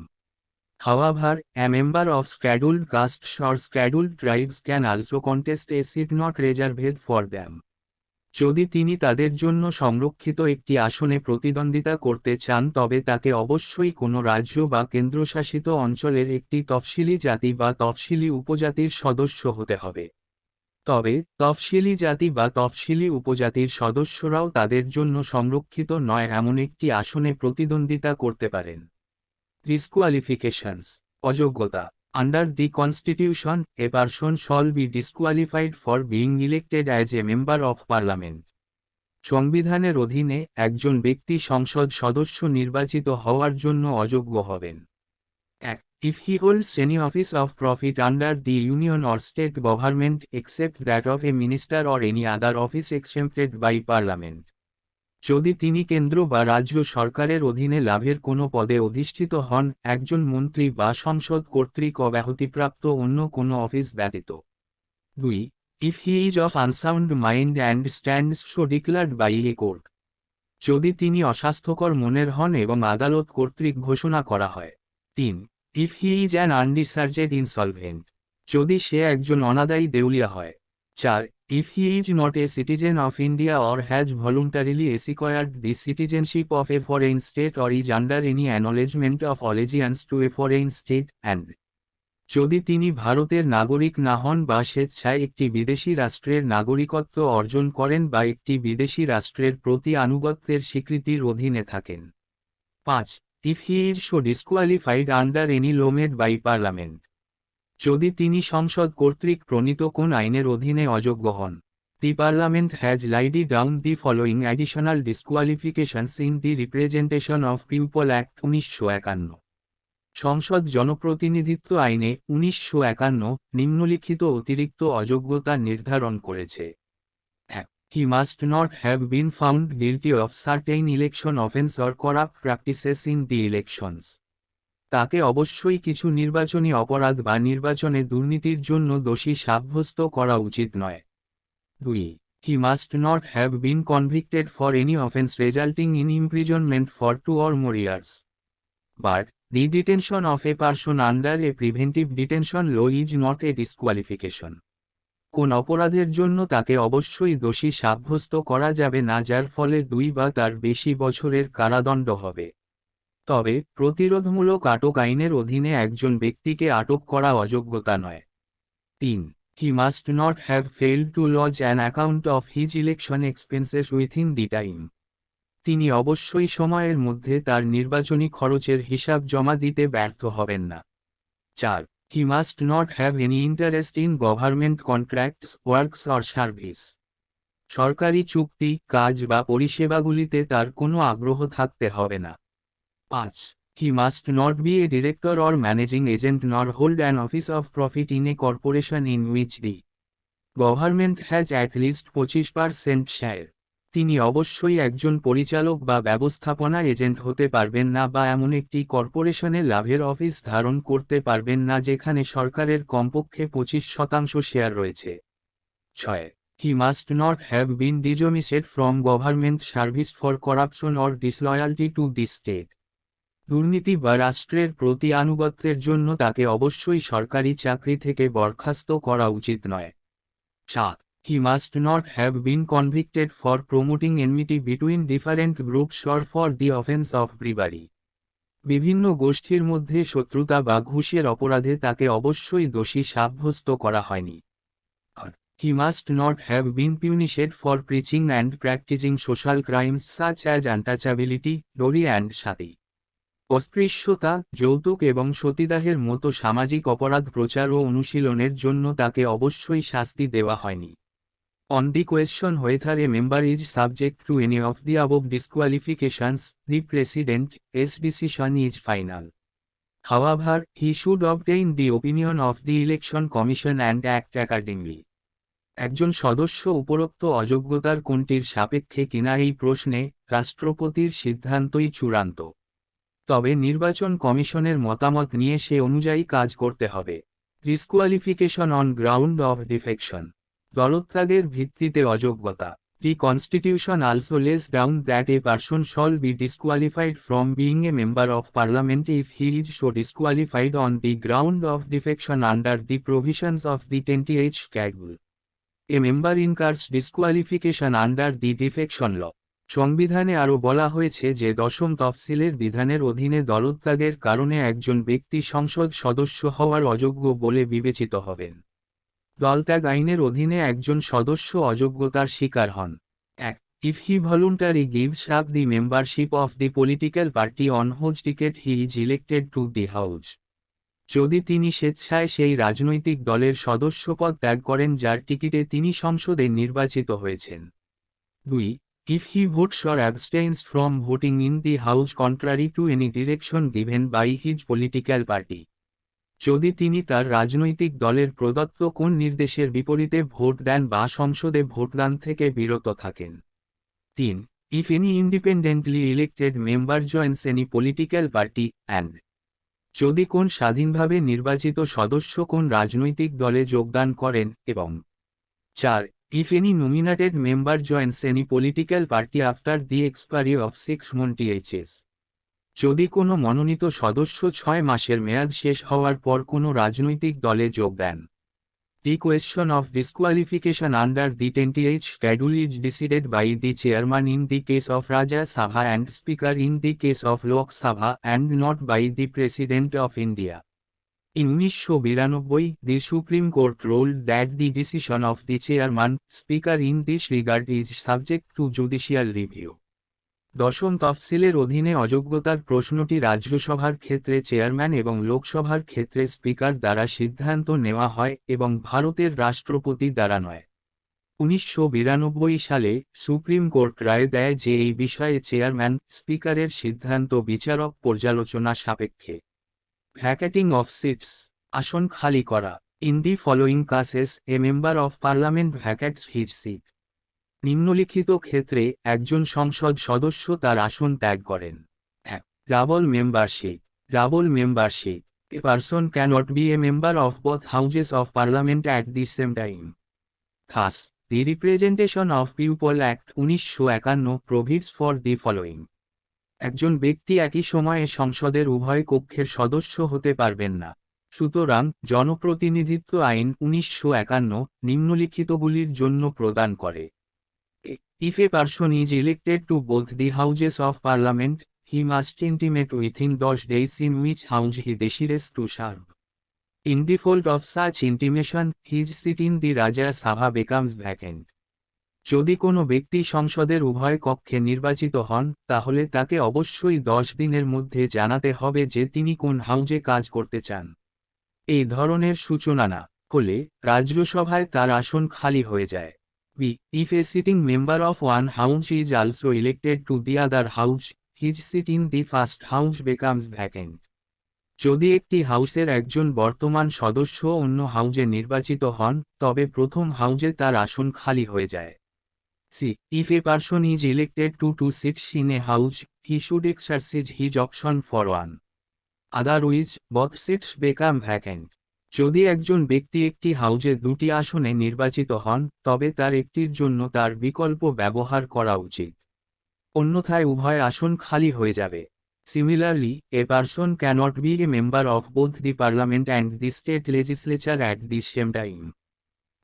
However, a member of scheduled castes or scheduled tribes can also contest a seat not reserved for them. যদি তিনি তাদের জন্য সংরক্ষিত একটি আসনে প্রতিদ্বন্দ্বিতা করতে চান তবে তাকে অবশ্যই কোনো রাজ্য বা কেন্দ্রশাসিত অঞ্চলের একটি তফসিলি জাতি বা তফসিলি উপজাতির সদস্য হতে হবে। তবে তফসিলি জাতি বা তফসিলি উপজাতির সদস্যরাও তাদের জন্য সংরক্ষিত নয় এমন একটি আসনে প্রতিদ্বন্দ্বিতা করতে পারেন। ডিসকুয়ালিফিকেশনস, অযোগ্যতা। Under the Constitution, a person shall be disqualified for being elected as a member of Parliament. সংবিধানের অধীনে একজন ব্যক্তি সংসদ সদস্য নির্বাচিত হওয়ার জন্য অযোগ্য হবেন। 1. If he holds any office of profit under the union or state government except that of a minister or any other office exempted by Parliament. যদি তিনি কেন্দ্র বা রাজ্য সরকারের অধীনে লাভের কোনো পদে অধিষ্ঠিত হন, একজন মন্ত্রী বা সংসদ কর্তৃক অব্যাহতিপ্রাপ্ত অন্য কোনো অফিস ব্যতীত। 2. If he is of unsound mind and stands so declared by a court. যদি তিনি অস্বাস্থ্যকর মনের হন এবং আদালত কর্তৃক ঘোষণা করা হয়। 3. If he is an undischarged insolvent. যদি সে একজন অনাদায়ী দেউলিয়া হয়। 4. If he is not a citizen of India or has voluntarily acquired the citizenship of a foreign state or is under any acknowledgement of allegiance to a foreign state, and যদি তিনি ভারতের নাগরিক না হন বা স্বেচ্ছায় একটি বিদেশি রাষ্ট্রের নাগরিকত্ব অর্জন করেন বা একটি বিদেশি রাষ্ট্রের প্রতি আনুগত্যের স্বীকৃতির অধীনে থাকেন। 5. If he is so disqualified under any law made by Parliament. যদি তিনি সংসদ কর্তৃক প্রণীত কোন আইনের অধীনে অযোগ্য হন। The Parliament has laid down the following additional disqualifications in the Representation of People Act 1951. সংসদ জনপ্রতিনিধিত্ব আইনে 1951 নিম্নলিখিত অতিরিক্ত অযোগ্যতা নির্ধারণ করেছে। 1. He must not have been found guilty of certain election offence or corrupt practices in the elections. তাকে অবশ্যই কিছু নির্বাচনী অপরাধ বা নির্বাচনে দুর্নীতির জন্য দোষী সাব্যস্ত করা উচিত নয়। 2. He must not have been convicted for any offence resulting in imprisonment for 2 or more years. But the detention of a person under a preventive detention law is not a disqualification. কোন অপরাধের জন্য তাকে অবশ্যই দোষী সাব্যস্ত করা যাবে না যার ফলে 2 বা তার বেশি বছরের কারাদণ্ড হবে। তবে প্রতিরোধমূলক আটক আইনের অধীনে একজন ব্যক্তিকে আটক করা অযোগ্যতা নয়। 3. He must not have failed to lodge an account of his election expenses within the time. তিনি অবশ্যই সময়ের মধ্যে তার নির্বাচনী খরচের হিসাব জমা দিতে ব্যর্থ হবেন না। 4. He must not have any interest in government contracts, works or service. সরকারি চুক্তি, কাজ বা পরিষেবাগুলিতে তার কোনো আগ্রহ থাকতে হবে না। 5. He must not be a director or managing agent nor hold an office of profit in a corporation in which the government has at least 25% share. তিনি অবশ্যই একজন পরিচালক বা ব্যবস্থাপনা এজেন্ট হতে পারবেন না বা এমন একটি কর্পোরেশনে লাভের অফিস ধারণ করতে পারবেন না যেখানে সরকারের কমপক্ষে 25% শেয়ার রয়েছে। 6. He must not have been dismissed from government service for corruption or disloyalty to the state. দুর্নীতি বা রাষ্ট্রের প্রতি আনুগত্যের জন্য তাকে অবশ্যই সরকারি চাকরি থেকে বরখাস্ত করা উচিত নয়। 7. He must not have been convicted for promoting enmity between different groups or for the offense of bribery. বিভিন্ন গোষ্ঠীর মধ্যে শত্রুতা বা ঘুষের অপরাধে তাকে অবশ্যই দোষী সাব্যস্ত করা হয়নি। He must not have been punished for preaching and practicing social crimes such as untouchability, dowry and sati. অস্পৃশ্যতা, যৌতুক এবং সতীদাহের মতো সামাজিক অপরাধ প্রচার ও অনুশীলনের জন্য তাকে অবশ্যই শাস্তি দেওয়া হয়নি। On the question whether a member is subject to any of the above disqualifications, the President's decision is final. However, he should obtain the opinion of the Election Commission and act accordingly. একজন সদস্য উপরোক্ত অযোগ্যতার কোনটির সাপেক্ষে কিনা এই প্রশ্নে রাষ্ট্রপতির সিদ্ধান্তই চূড়ান্ত। তবে নির্বাচন কমিশনের মতামত নিয়ে সে অনুযায়ী কাজ করতে হবে। ডিসকুয়ালিফিকেশন অন গ্রাউন্ড অফ ডিফেকশন। দলত্যাগের ভিত্তিতে অযোগ্যতা। The Constitution also lays down that a person shall be disqualified from being a member of Parliament if he is so disqualified on the ground of defection under the provisions of the 20th Schedule. A member incurs disqualification under the defection law. সংবিধানে আরও বলা হয়েছে যে দশম তফসিলের বিধানের অধীনে দলত্যাগের কারণে একজন ব্যক্তি সংসদ সদস্য হওয়ার অযোগ্য বলে বিবেচিত হবেন। দলত্যাগ আইনের অধীনে একজন সদস্য অযোগ্যতার শিকার হন। 1. If he voluntarily gives up the membership of the political party on whose ticket he is elected to the House. যদি তিনি স্বেচ্ছায় সেই রাজনৈতিক দলের সদস্যপদ ত্যাগ করেন যার টিকিটে তিনি সংসদে নির্বাচিত হয়েছেন। 2. If he votes or abstains from voting in the House contrary to any direction given by his political party. যদি তিনি তার রাজনৈতিক দলের প্রদত্ত কোন নির্দেশের বিপরীতে ভোট দেন বা সংসদে ভোটদান থেকে বিরত থাকেন। 3. If any independently elected member joins any political party and যদি কোন স্বাধীনভাবে নির্বাচিত সদস্য কোন রাজনৈতিক দলে যোগদান করেন এবং 4. If any nominated member joins any political party after the expiry of 6 months. যদি কোনো মনোনীত সদস্য 6 মাসের মেয়াদ শেষ হওয়ার পর কোনো রাজনৈতিক দলে যোগ দেন। The question of disqualification under the 20th Schedule is decided by the chairman in the case of Rajya Sabha and Speaker in the case of Lok Sabha and not by the President of India. In 1992, the Supreme Court ruled that the decision of the chairman, Speaker in this regard is subject to judicial review. দশম তফসিলের অধীনে অযোগ্যতার প্রশ্নটি রাজ্যসভার ক্ষেত্রে chairman এবং লোকসভার ক্ষেত্রে speaker দ্বারা সিদ্ধান্ত নেওয়া হয় এবং ভারতের রাষ্ট্রপতি দ্বারা নয়। 1992 সালে সুপ্রিম কোর্ট রায় দেয় যে এই বিষয়ে চেয়ারম্যান, স্পিকারের সিদ্ধান্ত বিচারক পর্যালোচনা সাপেক্ষে। ভ্যাকেটিং অফ সিটস, আসন খালি করা। In the following cases a member of parliament vacates his seat. নিম্নলিখিত ক্ষেত্রে একজন সংসদ সদস্য তার আসন ত্যাগ করেন। 1. Double membership. Double membership. A person cannot be a member of both houses of parliament at the same time. Thus, the Representation of People Act 1951 provides for the following. একজন ব্যক্তি একই সময়ে সংসদের উভয় কক্ষের সদস্য হতে পারবেন না। সুতরাং জনপ্রতিনিধিত্ব আইন 1951 নিম্নলিখিতগুলির জন্য প্রদান করে। If a person is elected to both the houses of parliament, he must intimate within those days in which house he desires to serve. In default of such intimation, his seat in the Rajya Sabha becomes vacant. যদি কোনো ব্যক্তি সংসদের উভয় কক্ষে নির্বাচিত হন, তাহলে তাকে অবশ্যই 10 দিনের মধ্যে জানাতে হবে যে তিনি কোন হাউজে কাজ করতে চান। এই ধরনের সূচনা না হলে রাজ্যসভায় তার আসন খালি হয়ে যায়। B. If a sitting member of one house is also elected to the other house, his seat in the first house becomes vacant. যদি একটি হাউসের একজন বর্তমান সদস্য অন্য হাউজে নির্বাচিত হন, তবে প্রথম হাউজে তার আসন খালি হয়ে যায়। C. If a person is elected to 2 seats in a house, he should exercise his option for one. Otherwise, both seats become vacant. যদি একজন ব্যক্তি একটি হাউজে 2টি আসনে নির্বাচিত হন, তবে তার একটির জন্য তার বিকল্প ব্যবহার করা উচিত। অন্যথায় উভয় আসন খালি হয়ে যাবে। Similarly, a person cannot be a member of both the parliament and the state legislature at the same time.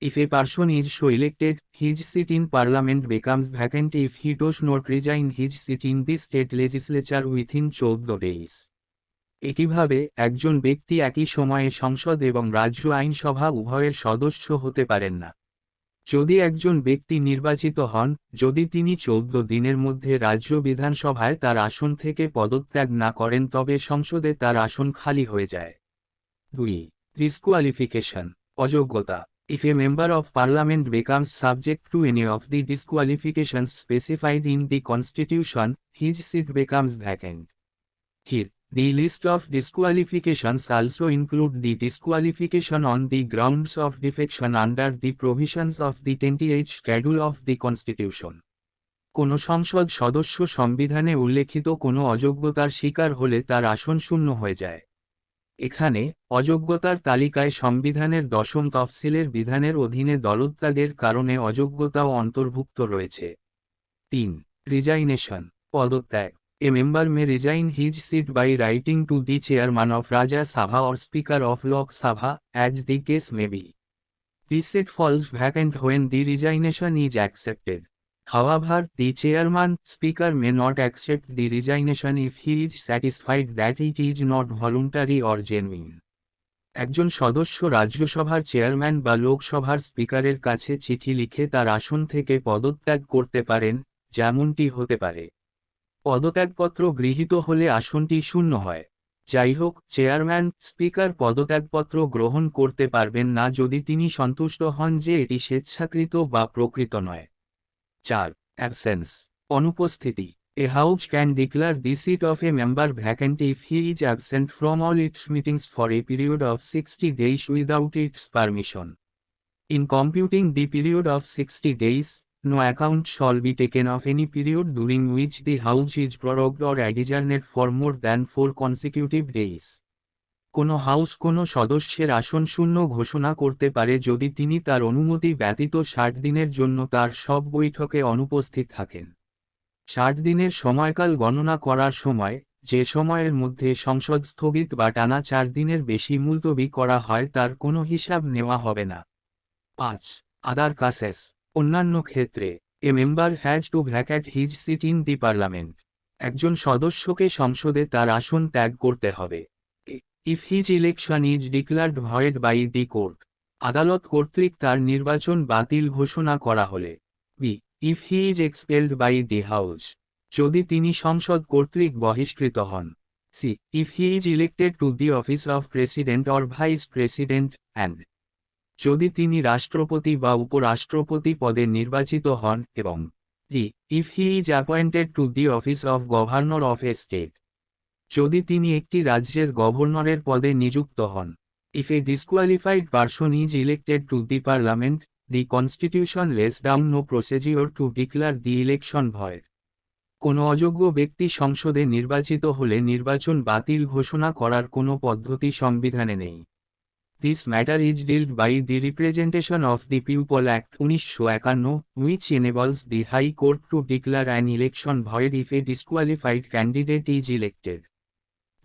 If a person is so elected, his seat in parliament becomes vacant if he does not resign his seat in the state legislature within 14 days. একইভাবে একজন ব্যক্তি একই সময়ে সংসদ এবং রাজ্য আইনসভা উভয়ের সদস্য হতে পারেন না। যদি একজন ব্যক্তি নির্বাচিত হন, যদি তিনি 14 দিনের মধ্যে রাজ্য বিধানসভায় তার আসন থেকে পদত্যাগ না করেন তবে সংসদে তার আসন খালি হয়ে যায়। 2. Disqualification, অযোগ্যতা। If a member of parliament becomes subject to any of the disqualifications specified in the Constitution, his seat becomes vacant. Here, the list of disqualifications also include the disqualification on the grounds of defection under the provisions of the 20th Schedule of the Constitution. কোনো সংসদ সদস্য সংবিধানে উল্লেখিত কোনো অযোগ্যতার শিকার হলে তার আসন শূন্য হয়ে যায়। এখানে অযোগ্যতার তালিকায় সংবিধানের 10ম তফসিলের বিধানের অধীনে দলত্যাগের কারণে অযোগ্যতাও অন্তর্ভুক্ত রয়েছে। 3. রিজাইনেশন, পদত্যাগ। A member may resign his seat by writing to the chairman of Rajya Sabha or Speaker of Lok Sabha, as the case may be. The seat falls vacant when the resignation is accepted. However, the chairman, speaker may not accept the resignation if he is satisfied that it is not voluntary or genuine. একজন সদস্য রাজ্যসভার chairman বা লোকসভার স্পিকারের কাছে চিঠি লিখে তার আসন থেকে পদত্যাগ করতে পারেন, যেমনটি হতে পারে। পদত্যাগপত্র গৃহীত হলে আসনটি শূন্য হয়। যাই হোক, চেয়ারম্যান, স্পিকার পদত্যাগপত্র গ্রহণ করতে পারবেন না যদি তিনি সন্তুষ্ট হন যে এটি স্বেচ্ছাকৃত বা প্রকৃত নয়। 4. অ্যাবসেন্স, অনুপস্থিতি। A house can declare the seat of a member vacant if he is absent from all its meetings for a period of 60 days without its permission. In computing the period of 60 days, no account shall be taken of any period during which the house is prorogued or adjourned for more than 4 consecutive days. কোনো house কোনো সদস্যের আসন শূন্য ঘোষণা করতে পারে যদি তিনি তার অনুমতি ব্যতীত 60 দিনের জন্য তার সব বৈঠকে অনুপস্থিত থাকেন। 60 দিনের সময়কাল গণনা করার সময়, যে সময়ের মধ্যে সংসদ স্থগিত বা টানা 4 দিনের বেশি মুলতবি করা হয় তার কোনো হিসাব নেওয়া হবে না। 5. আদার কাসেস, অন্যান্য ক্ষেত্রে। A member has to vacate his seat in the parliament. একজন সদস্যকে সংসদে তার আসন ত্যাগ করতে হবে। If his election is declared void by the court, আদালত কর্তৃক তার নির্বাচন বাতিল ঘোষণা করা হলে। B. If he is expelled by the house, যদি তিনি সংসদ কর্তৃক বহিষ্কৃত হন। C. If he is elected to the office of president or vice president and, যদি তিনি রাষ্ট্রপতি বা উপরাষ্ট্রপতি পদে নির্বাচিত হন এবং D. If he is appointed to the office of governor of a state, যদি তিনি একটি রাজ্যের গভর্নরের পদে নিযুক্ত হন। If a disqualified person is elected to the parliament, the constitution lays down no procedure to declare the election void. কোনো অযোগ্য ব্যক্তি সংসদে নির্বাচিত হলে নির্বাচন বাতিল ঘোষণা করার কোনো পদ্ধতি সংবিধানে নেই। This matter is dealt by the Representation of the People Act 1951, which enables the High Court to declare an election void if a disqualified candidate is elected.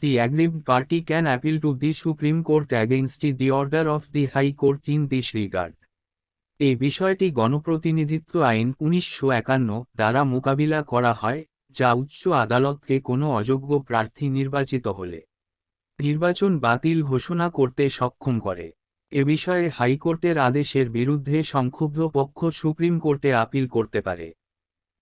The aggrieved party can appeal to the Supreme Court against the order of the High Court in this regard. এই বিষয়টি গণপ্রতিনিধিত্ব আইন 1951 দ্বারা মোকাবিলা করা হয়, যা উচ্চ আদালতকে কোনো অযোগ্য প্রার্থী নির্বাচিত হলে নির্বাচন বাতিল ঘোষণা করতে সক্ষম করে। এ বিষয়ে হাইকোর্টের আদেশের বিরুদ্ধে সংক্ষুব্ধ পক্ষ সুপ্রিম কোর্টে আপিল করতে পারে।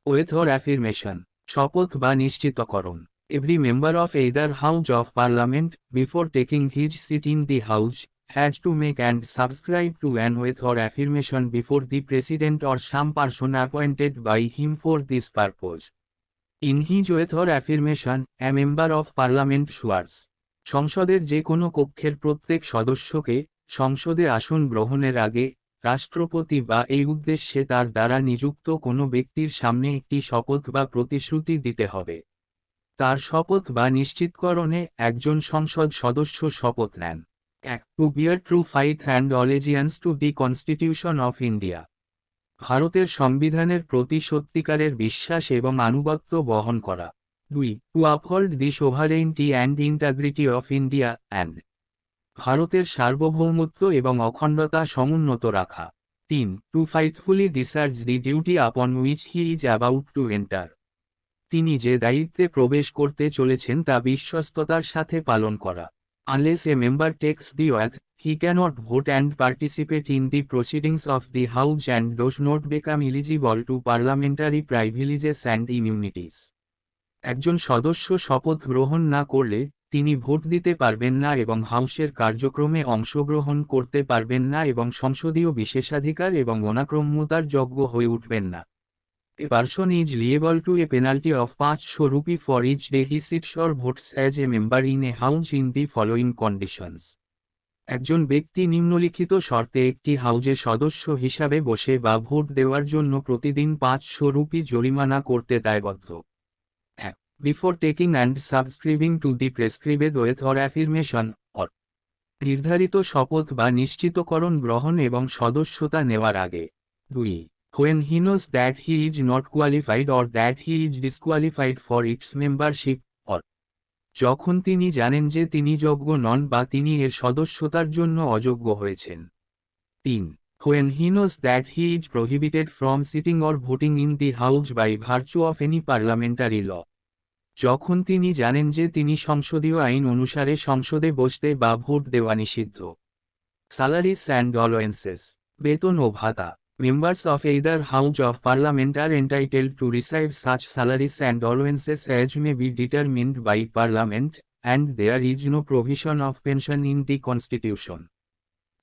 ওয়েথ অর অ্যাফিরমেশন, শপথ বা নিশ্চিতকরণ। Every member of either house of parliament, before taking his seat in the house, has to make and subscribe to an oath or affirmation before the president or some person appointed by him for this purpose. In his oath or affirmation, a member of parliament swears. সংসদের যে কোনো কক্ষের প্রত্যেক সদস্যকে সংসদে আসন গ্রহণের আগে রাষ্ট্রপতি বা এই উদ্দেশ্যে তার দ্বারা নিযুক্ত কোনো ব্যক্তির সামনে একটি শপথ বা প্রতিশ্রুতি দিতে হবে। তার শপথ বা নিশ্চিতকরণে একজন সংসদ সদস্য শপথ নেন। 1. To bear true faith and allegiance to the Constitution of India. ভারতের সংবিধানের প্রতি সত্যিকারের বিশ্বাস এবং আনুগত্য বহন করা। 2. To uphold the sovereignty and integrity of India and, ভারতের সার্বভৌমত্ব এবং অখণ্ডতা সমুন্নত রাখা। 3. To faithfully discharge the duty upon which he is about to enter. তিনি যে দায়িত্বে প্রবেশ করতে চলেছেন তা বিশ্বস্ততার সাথে পালন করা। Unless a member takes the oath, he cannot vote and participate in the proceedings of the House and does not become eligible to parliamentary privileges and immunities. একজন সদস্য শপথ গ্রহণ না করলে তিনি ভোট দিতে পারবেন না এবং হাউসের কার্যক্রমে অংশগ্রহণ করতে পারবেন না এবং সংসদীয় বিশেষাধিকার এবং অনাক্রম্যতার যোগ্য হয়ে উঠবেন না। A person is liable to a penalty of 500 rupee for each day he sits or votes as a member in a house in the following conditions. একজন ব্যক্তি নিম্নলিখিত শর্তে একটি হাউজে সদস্য হিসাবে বসে বা ভোট দেওয়ার জন্য প্রতিদিন 500 রুপি জরিমানা করতে দায়বদ্ধ। 1. Before taking and subscribing to the prescribed oath or affirmation, or নির্ধারিত শপথ বা নিশ্চিতকরণ গ্রহণ এবং সদস্যতা নেওয়ার আগে। 2. When he knows that he is not qualified or that he is disqualified for its membership, or যখন তিনি জানেন যে তিনি যোগ্য নন বা তিনি এর সদস্যতার জন্য অযোগ্য হয়েছেন। 3. When he knows that he is prohibited from sitting or voting in the House by virtue of any parliamentary law, যখন তিনি জানেন যে তিনি সংসদীয় আইন অনুসারে সংসদে বসতে বা ভোট দেওয়া নিষিদ্ধ। Salaries and allowances, বেতন ও ভাতা। Members of either House of Parliament are entitled to receive such salaries and allowances as may be determined by Parliament, and there is no provision of pension in the Constitution.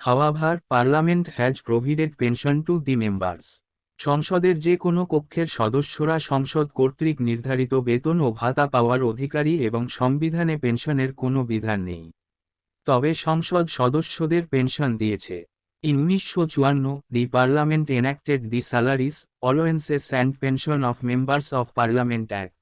However, Parliament has provided pension to the members. সংসদের যে কোনো কক্ষের সদস্যরা সংসদ কর্তৃক নির্ধারিত বেতন ও ভাতা পাওয়ার অধিকারী এবং সংবিধানে পেনশনের কোনো বিধান নেই। তবে সংসদ সদস্যদের পেনশন দিয়েছে। In 1954, the Parliament enacted the Salaries, Allowances and Pension of Members of Parliament Act.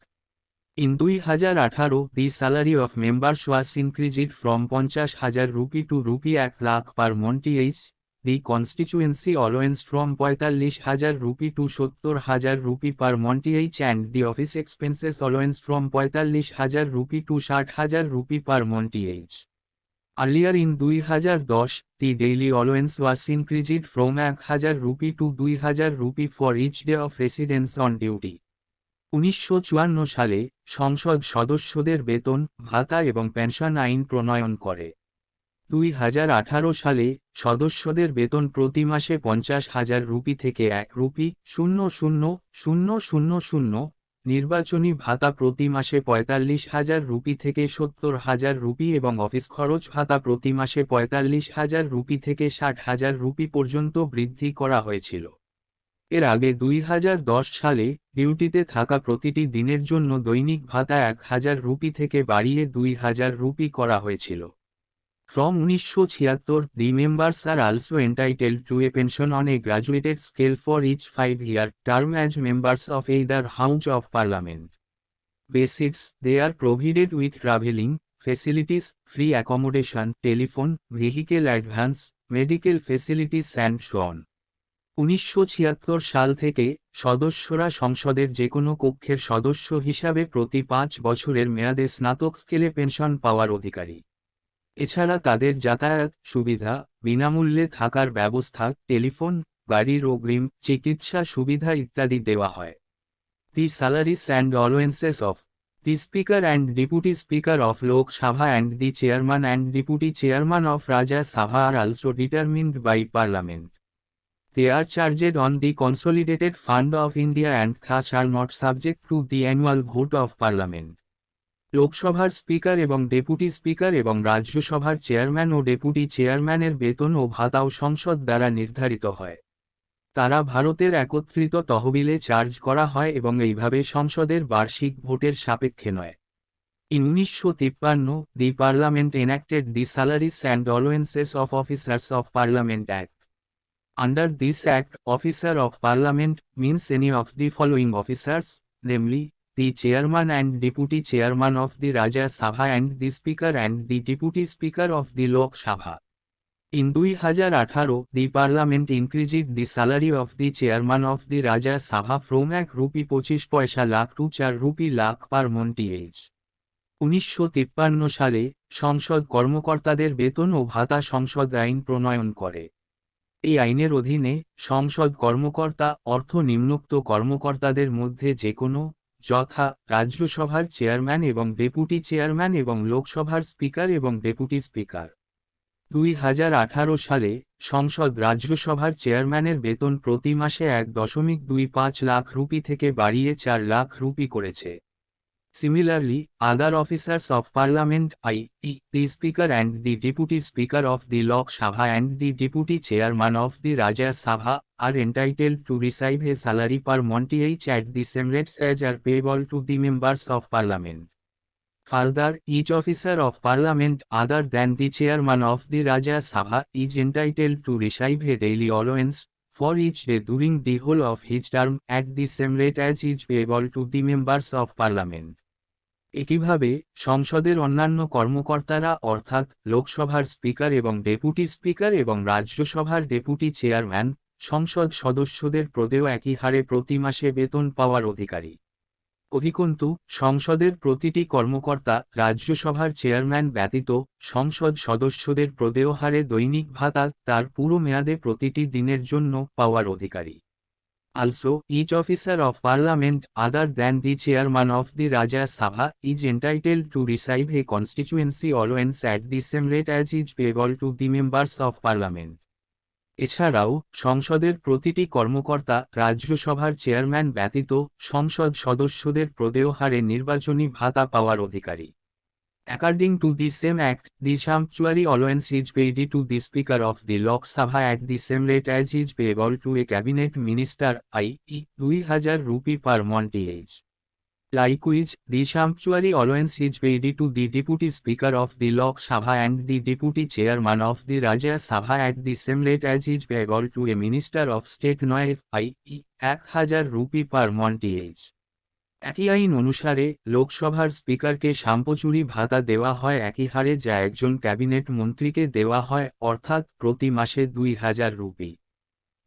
In 2018, the salary of members was increased from 50,000 rupee to rupee 1 lakh per month each, the constituency allowance from 45,000 rupee to 70,000 rupee per month each, and the office expenses allowance from 45,000 rupee to 60,000 rupee per month each. Earlier in 2010, the daily allowance was increased from 1,000 rupee to 2,000 rupee for each day of residence on duty. 1954 সালে সংসদ সদস্যদের বেতন, ভাতা এবং pension আইন প্রণয়ন করে। 2018 সালে সদস্যদের বেতন প্রতি মাসে 50,000 রুপি থেকে 1 রুপি 0,000,000 নির্বাচনী ভাতা প্রতি মাসে 45,000 রুপি থেকে 70,000 রুপি এবং অফিস খরচ ভাতা প্রতি মাসে 45,000 রুপি থেকে 60,000 রুপি পর্যন্ত বৃদ্ধি করা হয়েছিল। এর আগে 2010 সালে ডিউটিতে থাকা প্রতিটি দিনের জন্য দৈনিক ভাতা 1,000 রুপি থেকে বাড়িয়ে 2,000 রুপি করা হয়েছিল। From 1976, the members are also entitled to a pension on a graduated scale for each 5-year term as members of either House of Parliament. Besides, they are provided with travelling facilities, free accommodation, telephone, vehicle advance, medical facilities and so on. 1976 সাল থেকে সদস্যরা সংসদের যে কোনো কক্ষের সদস্য হিসাবে প্রতি 5 বছরের মেয়াদে স্নাতক স্কেলে পেনশন পাওয়ার অধিকারী। এছাড়া তাদের যাতায়াত সুবিধা, বিনামূল্যে থাকার ব্যবস্থা, টেলিফোন, গাড়ির অগ্রিম, চিকিৎসা সুবিধা ইত্যাদি দেওয়া হয়। The salaries and allowances of the Speaker and Deputy Speaker of Lok Sabha and the Chairman and Deputy Chairman of Rajya Sabha are also determined by Parliament. They are charged on the Consolidated Fund of India and thus are not subject to the annual vote of Parliament. লোকসভার speaker এবং deputy speaker এবং রাজ্যসভার chairman ও deputy চেয়ারম্যানের বেতন ও ভাতাও সংসদ দ্বারা নির্ধারিত হয়। তারা ভারতের একত্রিত তহবিলে চার্জ করা হয় এবং এইভাবে সংসদের বার্ষিক ভোটের সাপেক্ষে নয়। In 1953, the Parliament enacted the Salaries and Allowances of Officers of Parliament Act. Under this Act, Officer of Parliament means any of the following officers, namely, the Chairman and Deputy Chairman of the Rajya Sabha and the Speaker and the Deputy Speaker of the Lok Sabha. In 2018, the Parliament increased the salary of the Chairman of the Rajya Sabha from 1 rupee 25 lakh to 4 rupee lakh per month each. 1953 সালে সংসদ কর্মকর্তাদের বেতন ও ভাতা সংসদ আইন প্রণয়ন করে। এই আইনের অধীনে সংসদ কর্মকর্তা অর্থ নিম্নোক্ত কর্মকর্তাদের মধ্যে যে কোনো, যথা রাজ্যসভার চেয়ারম্যান এবং ডেপুটি চেয়ারম্যান এবং লোকসভার স্পিকার এবং ডেপুটি স্পিকার। 2018 সালে সংসদ রাজ্যসভার চেয়ারম্যানের বেতন প্রতি মাসে 1.25 লাখ রুপি থেকে বাড়িয়ে 4 লাখ রুপি করেছে। Similarly, other officers of Parliament, i.e., the Speaker and the Deputy Speaker of the Lok Sabha and the Deputy Chairman of the Rajya Sabha, are entitled to receive a salary per month each at the same rates as are payable to the members of Parliament. Further, each officer of Parliament other than the Chairman of the Rajya Sabha is entitled to receive a daily allowance for each day during the whole of his term at the same rate as is payable to the members of Parliament. একইভাবে সংসদের অন্যান্য কর্মকর্তারা অর্থাৎ লোকসভার speaker এবং deputy speaker এবং রাজ্যসভার deputy chairman সংসদ সদস্যদের প্রদেয় একই হারে প্রতি মাসে বেতন পাওয়ার অধিকারী। অধিকন্তু সংসদের প্রতিটি কর্মকর্তা রাজ্যসভার চেয়ারম্যান ব্যতীত সংসদ সদস্যদের প্রদেয় হারে দৈনিক ভাতা তার পুরো মেয়াদে প্রতিটি দিনের জন্য পাওয়ার অধিকারী। Also, each officer of parliament other than the chairman of the Rajya Sabha is entitled to receive a constituency allowance at the same rate as is payable to the members of parliament. এছাড়াও সংসদের প্রতিটি কর্মকর্তা রাজ্যসভার chairman ব্যতীত সংসদ সদস্যদের প্রদেয় হারে নির্বাচনী ভাতা পাওয়ার অধিকারী। According to the same act, the sumptuary allowance is paid to the Speaker of the Lok Sabha at the same rate as is payable to a cabinet minister, i.e., 2000 rupee per month each. Likewise, the sumptuary allowance is paid to the Deputy Speaker of the Lok Sabha and the Deputy Chairman of the Rajya Sabha at the same rate as is payable to a Minister of State Noif, i.e., 1000 rupee per month each. একই আইন অনুসারে লোকসভার স্পিকারকে সাম্প্রচুরি ভাতা দেওয়া হয় একই হারে যা একজন ক্যাবিনেট মন্ত্রীকে দেওয়া হয় অর্থাৎ প্রতি মাসে 2000 রুপি।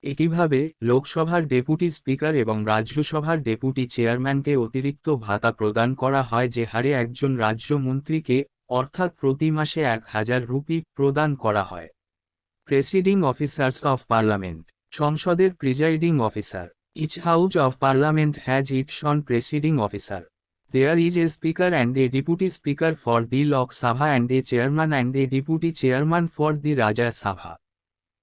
একইভাবে লোকসভার ডেপুটি স্পিকার এবং রাজ্যসভার ডেপুটি চেয়ারম্যানকে অতিরিক্ত ভাতা প্রদান করা হয় যে হারে একজন রাজ্য মন্ত্রীকে অর্থাৎ প্রতি মাসে 1000 রুপি প্রদান করা হয়। প্রেসিডিং অফিসার্স অফ পার্লামেন্ট সংসদের presiding officer. Each house of parliament has its own presiding officer. There is a speaker and a deputy speaker for the Lok Sabha and a chairman and a deputy chairman for the Rajya Sabha.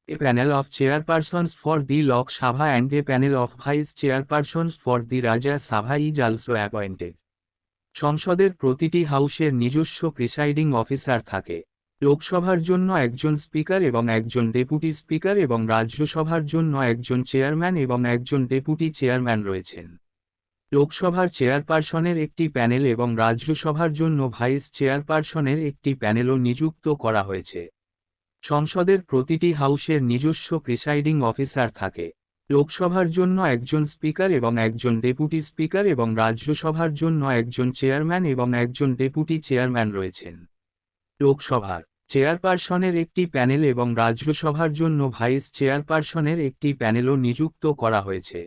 A panel of chairpersons for the Lok Sabha and a panel of vice chairpersons for the Rajya Sabha is also appointed. সংসদের প্রতিটি হাউসের নিজস্ব presiding officer থাকে। লোকসভার জন্য একজন speaker এবং একজন ডেপুটি স্পিকার এবং রাজ্যসভার জন্য একজন চেয়ারম্যান এবং একজন ডেপুটি চেয়ারম্যান রয়েছেন। লোকসভার চেয়ারপারসনের একটি প্যানেল এবং রাজ্যসভার জন্য ভাইস চেয়ারপারসনের একটি প্যানেলও নিযুক্ত করা হয়েছে। সংসদের প্রতিটি হাউসের নিজস্ব প্রিসাইডিং অফিসার থাকে। লোকসভার জন্য একজন স্পিকার এবং একজন ডেপুটি স্পিকার এবং রাজ্যসভার জন্য একজন চেয়ারম্যান এবং একজন ডেপুটি চেয়ারম্যান রয়েছেন। লোকসভার চেয়ারপারসনের একটি প্যানেল এবং রাজ্যসভার জন্য ভাইস চেয়ারপারসনের একটি প্যানেলও নিযুক্ত করা হয়েছে।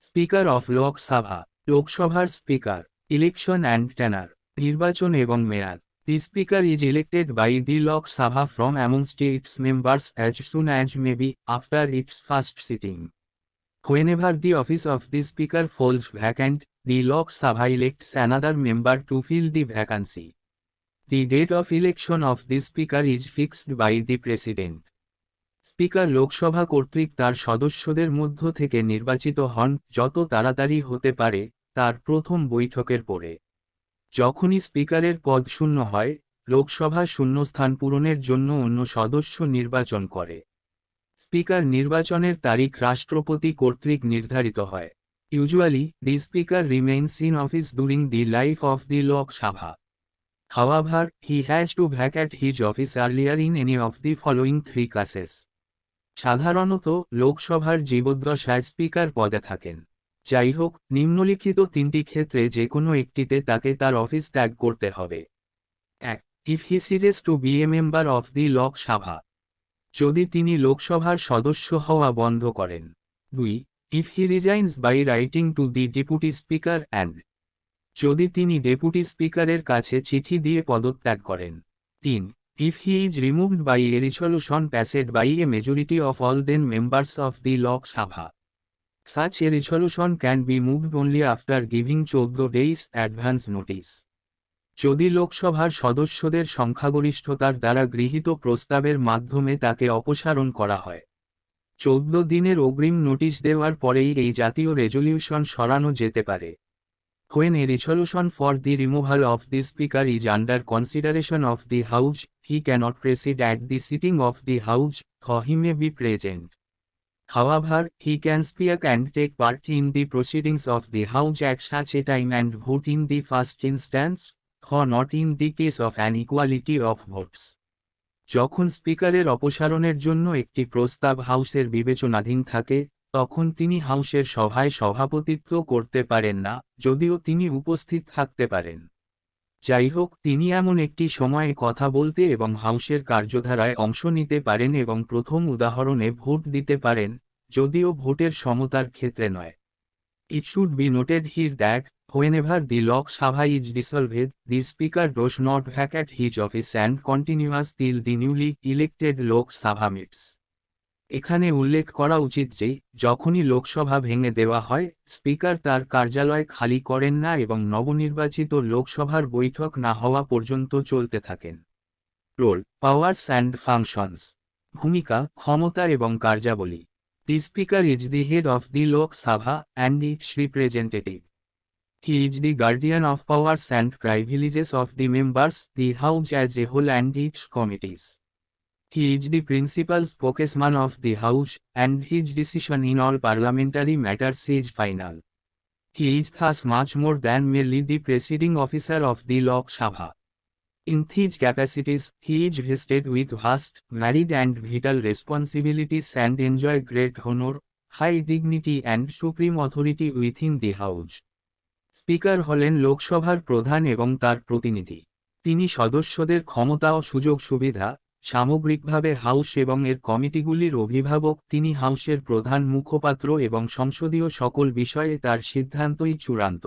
স্পিকার অফ লোকসভা লোকসভার স্পিকার। ইলেকশন অ্যান্ড টেনার নির্বাচন এবং মেয়াদ। The Speaker is elected by the Lok Sabha from amongst its members as soon as may be after its first sitting. Whenever the office of the Speaker falls vacant, the Lok Sabha elects another member to fill the vacancy. The date of election of the Speaker is fixed by the President. Speaker Lok Sabha কর্তৃক তার সদস্যদের মধ্য থেকে নির্বাচিত হন যত তাড়াতাড়ি হতে পারে তার প্রথম বৈঠকের পরে। যখনই স্পিকারের পদ শূন্য হয় লোকসভা শূন্যস্থান পূরণের জন্য অন্য সদস্য নির্বাচন করে। স্পিকার নির্বাচনের তারিখ রাষ্ট্রপতি কর্তৃক নির্ধারিত হয়। Usually, the Speaker remains in office during the life of the Lok Sabha. However, he has to vacate his office earlier in any of the following three cases. সাধারণত লোকসভার জীবদ্দশায় স্পিকার পদে থাকেন। যাই হোক, নিম্নলিখিত তিনটি ক্ষেত্রে যে কোনো একটিতে তাকে তার অফিস ত্যাগ করতে হবে। 1. If he ceases to be a member of the Lok Sabha. যদি তিনি লোকসভার সদস্য হওয়া বন্ধ করেন। 2. If he resigns by writing to the deputy speaker and. যদি তিনি ডেপুটি স্পিকারের কাছে চিঠি দিয়ে পদত্যাগ করেন। 3. If he is removed by a resolution passed by a majority of all then members of the Lok Sabha. Such a resolution can be moved only after giving 14 days advance notice. যদি লোকসভার সদস্যদের সংখ্যাগরিষ্ঠতার দ্বারা গৃহীত প্রস্তাবের মাধ্যমে তাকে অপসারণ করা হয়। 14 দিনের অগ্রিম নোটিশ দেওয়ার পরেই এই জাতীয় রেজলিউশন সরানো যেতে পারে। When a resolution for the removal of the Speaker is under consideration of the House, he cannot proceed at the sitting of the House, though he may be present. However, he can speak and take part in the proceedings of the House at such a time and vote in the first instance, though not in the case of an equality of votes. যখন স্পিকারের অপসারণের জন্য একটি প্রস্তাব হাউসের বিবেচনাধীন থাকে তখন তিনি হাউসের সভায় সভাপতিত্ব করতে পারেন না যদিও তিনি উপস্থিত থাকতে পারেন। যাই হোক, তিনি এমন একটি সময়ে কথা বলতে এবং হাউসের কার্যধারায় অংশ নিতে পারেন এবং প্রথম উদাহরণে ভোট দিতে পারেন, যদিও ভোটের সমতার ক্ষেত্রে নয়। It should be noted here that, whenever the Lok Sabha is dissolved, the Speaker does not vacate his office and continues till the newly elected Lok Sabha meets. এখানে উল্লেখ করা উচিত যে, যখনই লোকসভা ভেঙে দেওয়া হয়, স্পিকার তার কার্যালয় খালি করেন না এবং নবনির্বাচিত লোকসভার বৈঠক না হওয়া পর্যন্ত চলতে থাকেন। Role, powers and functions. ভূমিকা, ক্ষমতা এবং কার্যাবলী। The Speaker is the head of the Lok Sabha and its representative. He is the guardian of powers and privileges of the members, the House as a whole and its committees. He is the principal spokesman of the House, and his decision in all parliamentary matters is final. He is thus much more than merely the presiding officer of the Lok Sabha. In these capacities, he is vested with vast, varied and vital responsibilities and enjoy great honor, high dignity and supreme authority within the House. Speaker হলেন লোকসভার প্রধান এবং তার প্রতিনিধি। তিনি সদস্যদের ক্ষমতা ও সুযোগ সুবিধা, সামগ্রিকভাবে হাউস এবং এর কমিটিগুলির অভিভাবক। তিনি হাউসের প্রধান মুখপাত্র এবং সংসদীয় সকল বিষয়ে তার সিদ্ধান্তই চূড়ান্ত।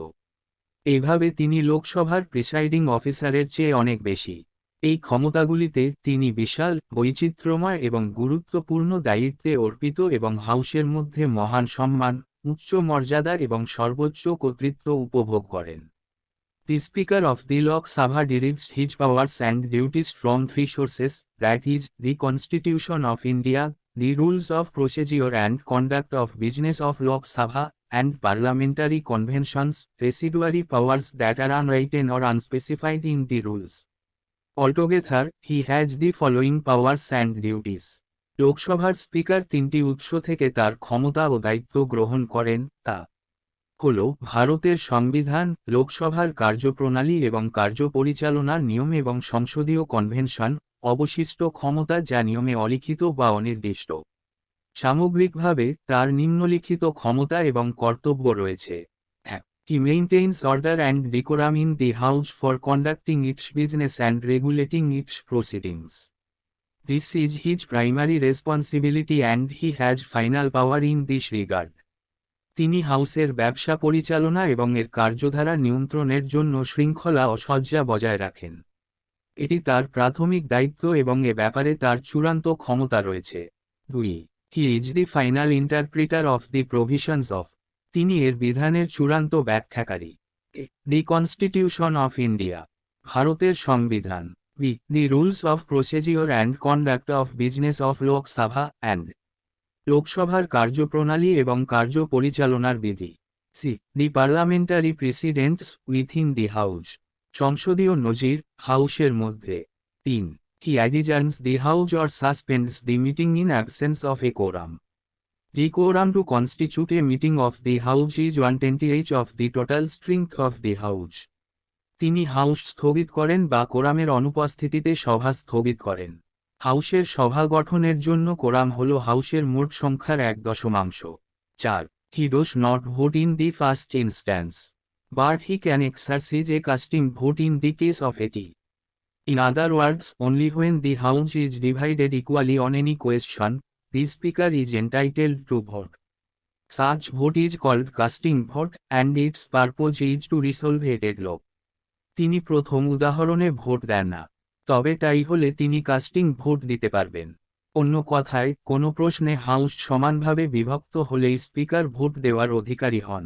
এইভাবে তিনি লোকসভার প্রিসাইডিং অফিসারের চেয়ে অনেক বেশি। এই ক্ষমতাগুলিতে তিনি বিশাল, বৈচিত্র্যময় এবং গুরুত্বপূর্ণ দায়িত্বে অর্পিত এবং হাউসের মধ্যে মহান সম্মান, উচ্চ মর্যাদা এবং সর্বোচ্চ কর্তৃত্ব উপভোগ করেন। The Speaker of the Lok Sabha derives his powers and duties from three sources, that is, the Constitution of India, the Rules of Procedure and Conduct of Business of Lok Sabha, and parliamentary conventions, residuary powers that are unwritten or unspecified in the rules. Altogether, he has the following powers and duties. লোকসভার speaker তিনটি উৎস থেকে তার ক্ষমতা ও দায়িত্ব গ্রহণ করেন, তা হল ভারতের সংবিধান, লোকসভার কার্যপ্রণালী এবং কার্য পরিচালনার নিয়ম এবং সংসদীয় কনভেনশন, অবশিষ্ট ক্ষমতা যা নিয়মে অলিখিত বা অনির্দিষ্ট। সামগ্রিকভাবে তার নিম্নলিখিত ক্ষমতা এবং কর্তব্য রয়েছে। He maintains order and decorum in the House for conducting its business and regulating its proceedings. This is his primary responsibility and he has final power in this regard. তিনি হাউসের ব্যবসা পরিচালনা এবং এর কার্যধারা নিয়ন্ত্রণের জন্য শৃঙ্খলা ও সজ্জা বজায় রাখেন। এটি তার প্রাথমিক দায়িত্ব এবং এ ব্যাপারে তার চূড়ান্ত ক্ষমতা রয়েছে। 2. He is the final interpreter of the provisions of. তিনি এর বিধানের চূড়ান্ত ব্যাখ্যাকারী। The Constitution of India. ভারতের সংবিধান। The Rules of Procedure and Conduct of Business of Lok Sabha and. লোকসভার কার্যপ্রণালী এবং কার্য পরিচালনার বিধি। The Parliamentary Precedents within the House. সংসদীয় নজির, হাউসের মধ্যে। 3. He adjourns the House or suspends the meeting in absence of a quorum. The quorum to constitute a meeting of the House is 1/20 of the total strength of the House. তিনি house স্থগিত করেন বা কোরামের অনুপস্থিতিতে সভা স্থগিত করেন। হাউসের সভা গঠনের জন্য কোরাম হল হাউসের মোট সংখ্যার 1/10। 4. He does not vote in the first instance, but he can exercise a casting vote in the case of a. In other words, only when the House is divided equally on any question, the Speaker is entitled to vote. Such vote is called casting vote, and its purpose is to resolve a deadlock. তিনি প্রথম উদাহরণে vote দেন না, তবে তাই হলে তিনি casting vote দিতে পারবেন। অন্য কথায়, কোনো প্রশ্নে হাউস সমানভাবে বিভক্ত হলেই স্পিকার ভোট দেওয়ার অধিকারী হন।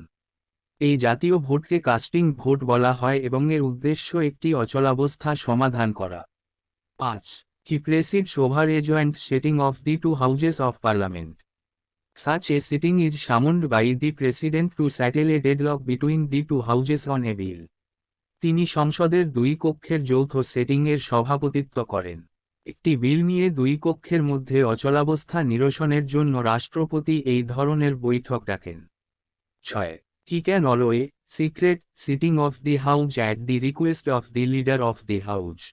এই জাতীয় ভোটকে কাস্টিং ভোট বলা হয় এবং এর উদ্দেশ্য একটি অচলাবস্থা সমাধান করা। 5. He presides over a joint sitting of the two houses of parliament. Such a sitting is summoned by the president to settle a deadlock between the two houses on a bill. তিনি সংসদের দুই কক্ষের যৌথ সেটিংয়ের সভাপতিত্ব করেন। একটি বিল নিয়ে দুই কক্ষের মধ্যে অচলাবস্থা নিরসনের জন্য রাষ্ট্রপতি এই ধরনের বৈঠক ডাকেন। 6. He can allow a secret sitting of the House at the request of the leader of the House.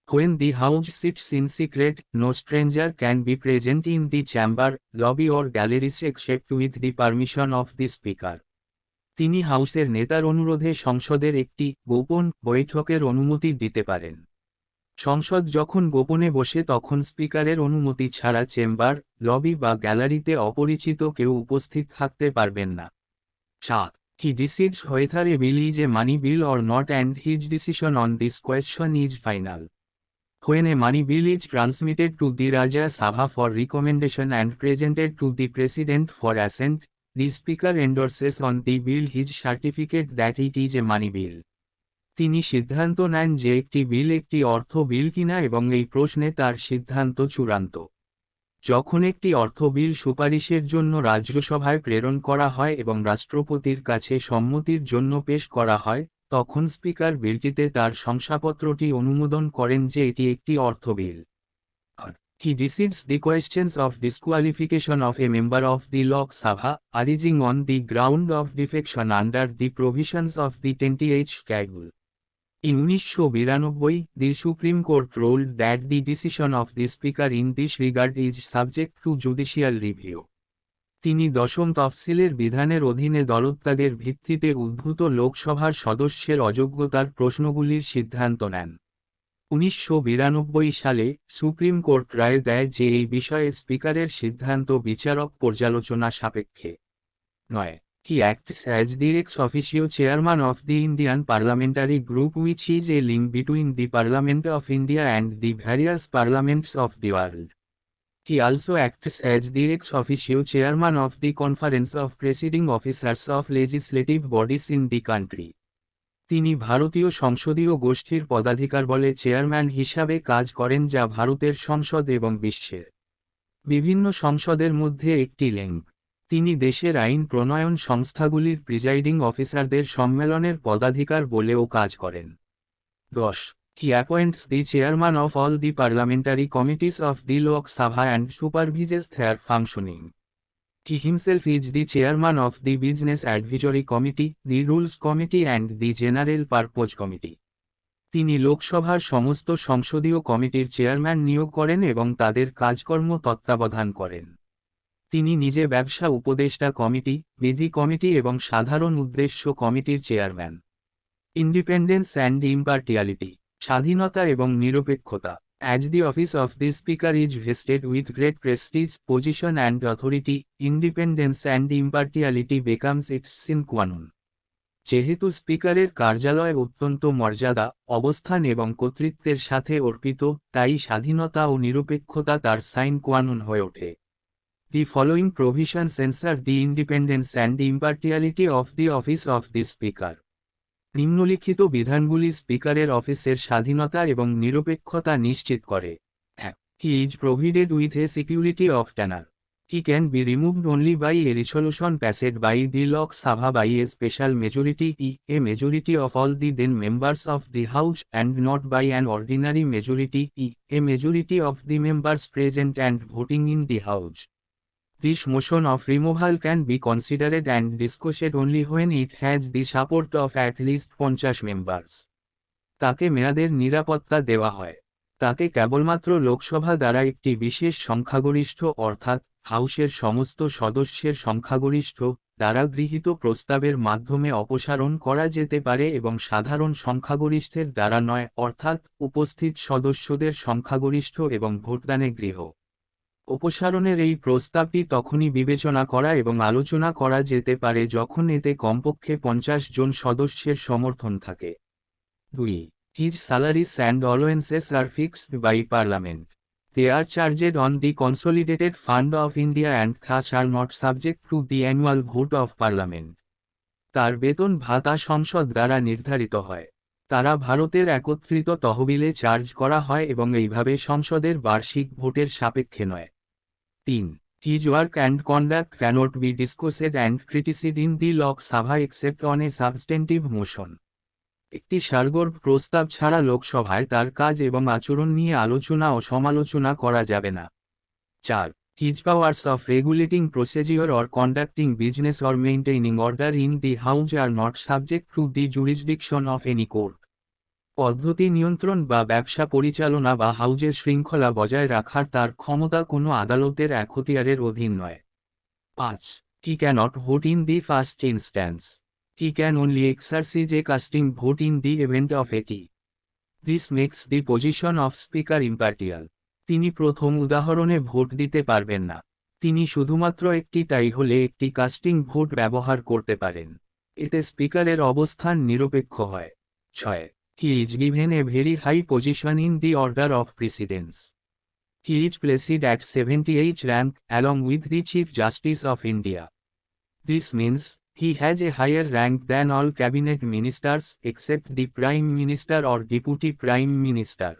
When the House sits in secret, no stranger can be present in the chamber, lobby or galleries except with the permission of the Speaker. তিনি হাউসের নেতার অনুরোধে সংসদের একটি গোপন বৈঠকের অনুমতি দিতে পারেন। সংসদ যখন গোপনে বসে তখন স্পিকারের অনুমতি ছাড়া চেম্বার, লবি বা গ্যালারিতে অপরিচিত কেউ উপস্থিত থাকতে পারবেন না। 7. He decides whether a bill is a money bill or not and his decision on this question is final. When a money bill is transmitted to the Rajya Sabha for recommendation and presented to the President for assent, the Speaker endorses on the bill his certificate that it is a money bill. তিনি সিদ্ধান্ত নেন যে একটি বিল একটি অর্থ বিল কিনা এবং এই প্রশ্নে তার সিদ্ধান্ত চূড়ান্ত। যখন একটি অর্থ বিল সুপারিশের জন্য রাজ্যসভায় প্রেরণ করা হয় এবং রাষ্ট্রপতির কাছে সম্মতির জন্য পেশ করা হয়, তখন স্পিকার বিলটিতে তার শংসাপত্রটি অনুমোদন করেন যে এটি একটি অর্থ বিল। He decides the questions of disqualification of a member of the Lok Sabha, arising on the ground of defection under the provisions of the 20th Schedule. In 1992, the Supreme Court ruled that the decision of the Speaker in this regard is subject to judicial review. তিনি দশম তফসিলের বিধানের অধীনে দলত্যাগের ভিত্তিতে উদ্ভূত লোকসভার সদস্যের অযোগ্যতার প্রশ্নগুলির সিদ্ধান্ত নেন। 1992 সালে সুপ্রিম কোর্ট রায় দেয় যে এই বিষয়ে স্পিকারের সিদ্ধান্ত বিচারক পর্যালোচনা সাপেক্ষে। 9. He acts as the ex officio chairman of the Indian Parliamentary Group, which is a link between the Parliament of India and the various parliaments of the world. He also acts as the ex officio chairman of the Conference of Presiding Officers of Legislative Bodies in the country. তিনি ভারতীয় সংসদীয় গোষ্ঠীর পদাধিকার বলে chairman হিসাবে কাজ করেন যা ভারতের সংসদ এবং বিশ্বের বিভিন্ন সংসদের মধ্যে একটি লিঙ্ক। তিনি দেশের আইন প্রণয়ন সংস্থাগুলির প্রিজাইডিং অফিসারদের সম্মেলনের পদাধিকার বলেও কাজ করেন। 10. He appoints the chairman of all the parliamentary committees of the Lok Sabha and supervises their functioning. He himself is the chairman of the Business Advisory Committee, the Rules Committee and the General Purpose Committee. তিনি লোকসভার সমস্ত সংসদীয় কমিটির chairman নিয়োগ করেন এবং তাদের কাজকর্ম তত্ত্বাবধান করেন। তিনি নিজে ব্যবসা উপদেষ্টা কমিটি, বিধি কমিটি এবং সাধারণ উদ্দেশ্য কমিটির চেয়ারম্যান। ইন্ডিপেন্ডেন্স অ্যান্ড ইম্পার্টিয়ালিটি, স্বাধীনতা এবং নিরপেক্ষতা। As the office of the Speaker is vested with great prestige, position and authority, independence and impartiality becomes its sine qua non. যেহেতু স্পিকারের কার্যালয় অত্যন্ত মর্যাদা, অবস্থান এবং কর্তৃত্বের সাথে অর্পিত, তাই স্বাধীনতা ও নিরপেক্ষতা তার সাইন কোয়ানন হয়ে ওঠে। The following provisions ensure the independence and impartiality of the office of the Speaker. নিম্নলিখিত বিধানগুলি স্পিকারের অফিসের স্বাধীনতা এবং নিরপেক্ষতা নিশ্চিত করে। 1. He is provided with a security of tenure. He can be removed only by a resolution passed by the Lok Sabha by a special majority, a majority of all the then members of the House, and not by an ordinary majority, a majority of the members present and voting in the House. This motion of removal can be considered and discussed only when it has the support of at least 50 members. তাকে মেয়াদের নিরাপত্তা দেওয়া হয়। তাকে কেবলমাত্র লোকসভা দ্বারা একটি বিশেষ সংখ্যাগরিষ্ঠ অর্থাৎ হাউসের সমস্ত সদস্যের সংখ্যাগরিষ্ঠ দ্বারা গৃহীত প্রস্তাবের মাধ্যমে অপসারণ করা যেতে পারে এবং সাধারণ সংখ্যাগরিষ্ঠের দ্বারা নয় অর্থাৎ উপস্থিত সদস্যদের সংখ্যাগরিষ্ঠ এবং ভোটদানে গৃহ। অপসারণের এই প্রস্তাবটি তখনই বিবেচনা করা এবং আলোচনা করা যেতে পারে যখন এতে কমপক্ষে 50 জন সদস্যের সমর্থন থাকে। 2. His salaries and allowances are fixed by Parliament. They are charged on the Consolidated Fund of India and thus are not subject to the annual vote of Parliament. তার বেতন ভাতা সংসদ দ্বারা নির্ধারিত হয়। তারা ভারতের একত্রিত তহবিলে চার্জ করা হয় এবং এইভাবে সংসদের বার্ষিক ভোটের সাপেক্ষে নয়। 3. His work and conduct cannot be discussed and criticized in the Lok Sabha except on a substantive motion. একটি সারগর্ভ প্রস্তাব ছাড়া লোকসভায় তার কাজ এবং আচরণ নিয়ে আলোচনা ও সমালোচনা করা যাবে না। 4. His powers of regulating procedure or conducting business or maintaining order in the House are not subject to the jurisdiction of any court. পদ্ধতি নিয়ন্ত্রণ বা ব্যবসা পরিচালনা বা হাউজের শৃঙ্খলা বজায় রাখার তার ক্ষমতা কোনো আদালতের এখতিয়ারের অধীন নয়। 5. He cannot vote in the first instance. He can only exercise a casting vote in the event of a tie. This makes the position of Speaker impartial. তিনি প্রথম উদাহরণে ভোট দিতে পারবেন না। তিনি শুধুমাত্র একটি টাই হলে একটি কাস্টিং ভোট ব্যবহার করতে পারেন। এতে স্পিকারের অবস্থান নিরপেক্ষ হয়। 6. He is given a very high position in the order of precedence. He is placed at 78th rank along with the Chief Justice of India. This means he has a higher rank than all cabinet ministers except the Prime Minister or Deputy Prime Minister.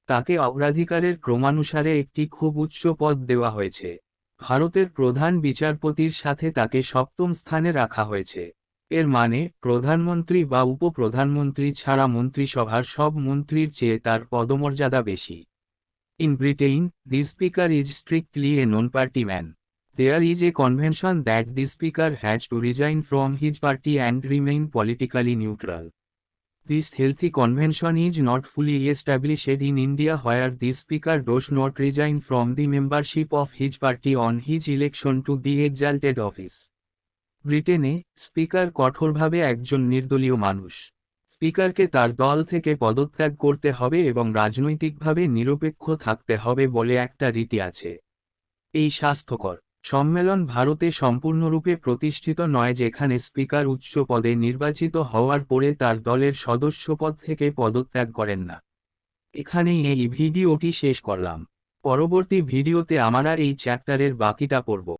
তাকে অগ্রাধিকারের ক্রমানুসারে একটি খুব উচ্চ পদ দেওয়া হয়েছে। ভারতের প্রধান বিচারপতির সাথে তাকে সপ্তম স্থানে রাখা হয়েছে। এর মানে প্রধানমন্ত্রী বা উপপ্রধানমন্ত্রী ছাড়া মন্ত্রিসভার সব মন্ত্রীর চেয়ে তার পদমর্যাদা বেশি। In Britain, the Speaker is strictly a non-party man. There is a convention that the Speaker has to resign from his party and remain politically neutral. This healthy convention is not fully established in India where the Speaker does not resign from the membership of his party on his election to the exalted office. ব্রিটেনে speaker কঠোরভাবে একজন নির্দলীয় মানুষ। স্পিকারকে তার দল থেকে পদত্যাগ করতে হবে এবং রাজনৈতিকভাবে নিরপেক্ষ থাকতে হবে বলে একটা রীতি আছে। এই স্বাস্থ্যকর সম্মেলন ভারতে সম্পূর্ণরূপে প্রতিষ্ঠিত নয় যেখানে স্পিকার উচ্চ পদে নির্বাচিত হওয়ার পরে তার দলের সদস্যপদ থেকে পদত্যাগ করেন না। এখানেই এই ভিডিওটি শেষ করলাম। পরবর্তী ভিডিওতে আমরা এই চ্যাপ্টারের বাকিটা পড়ব।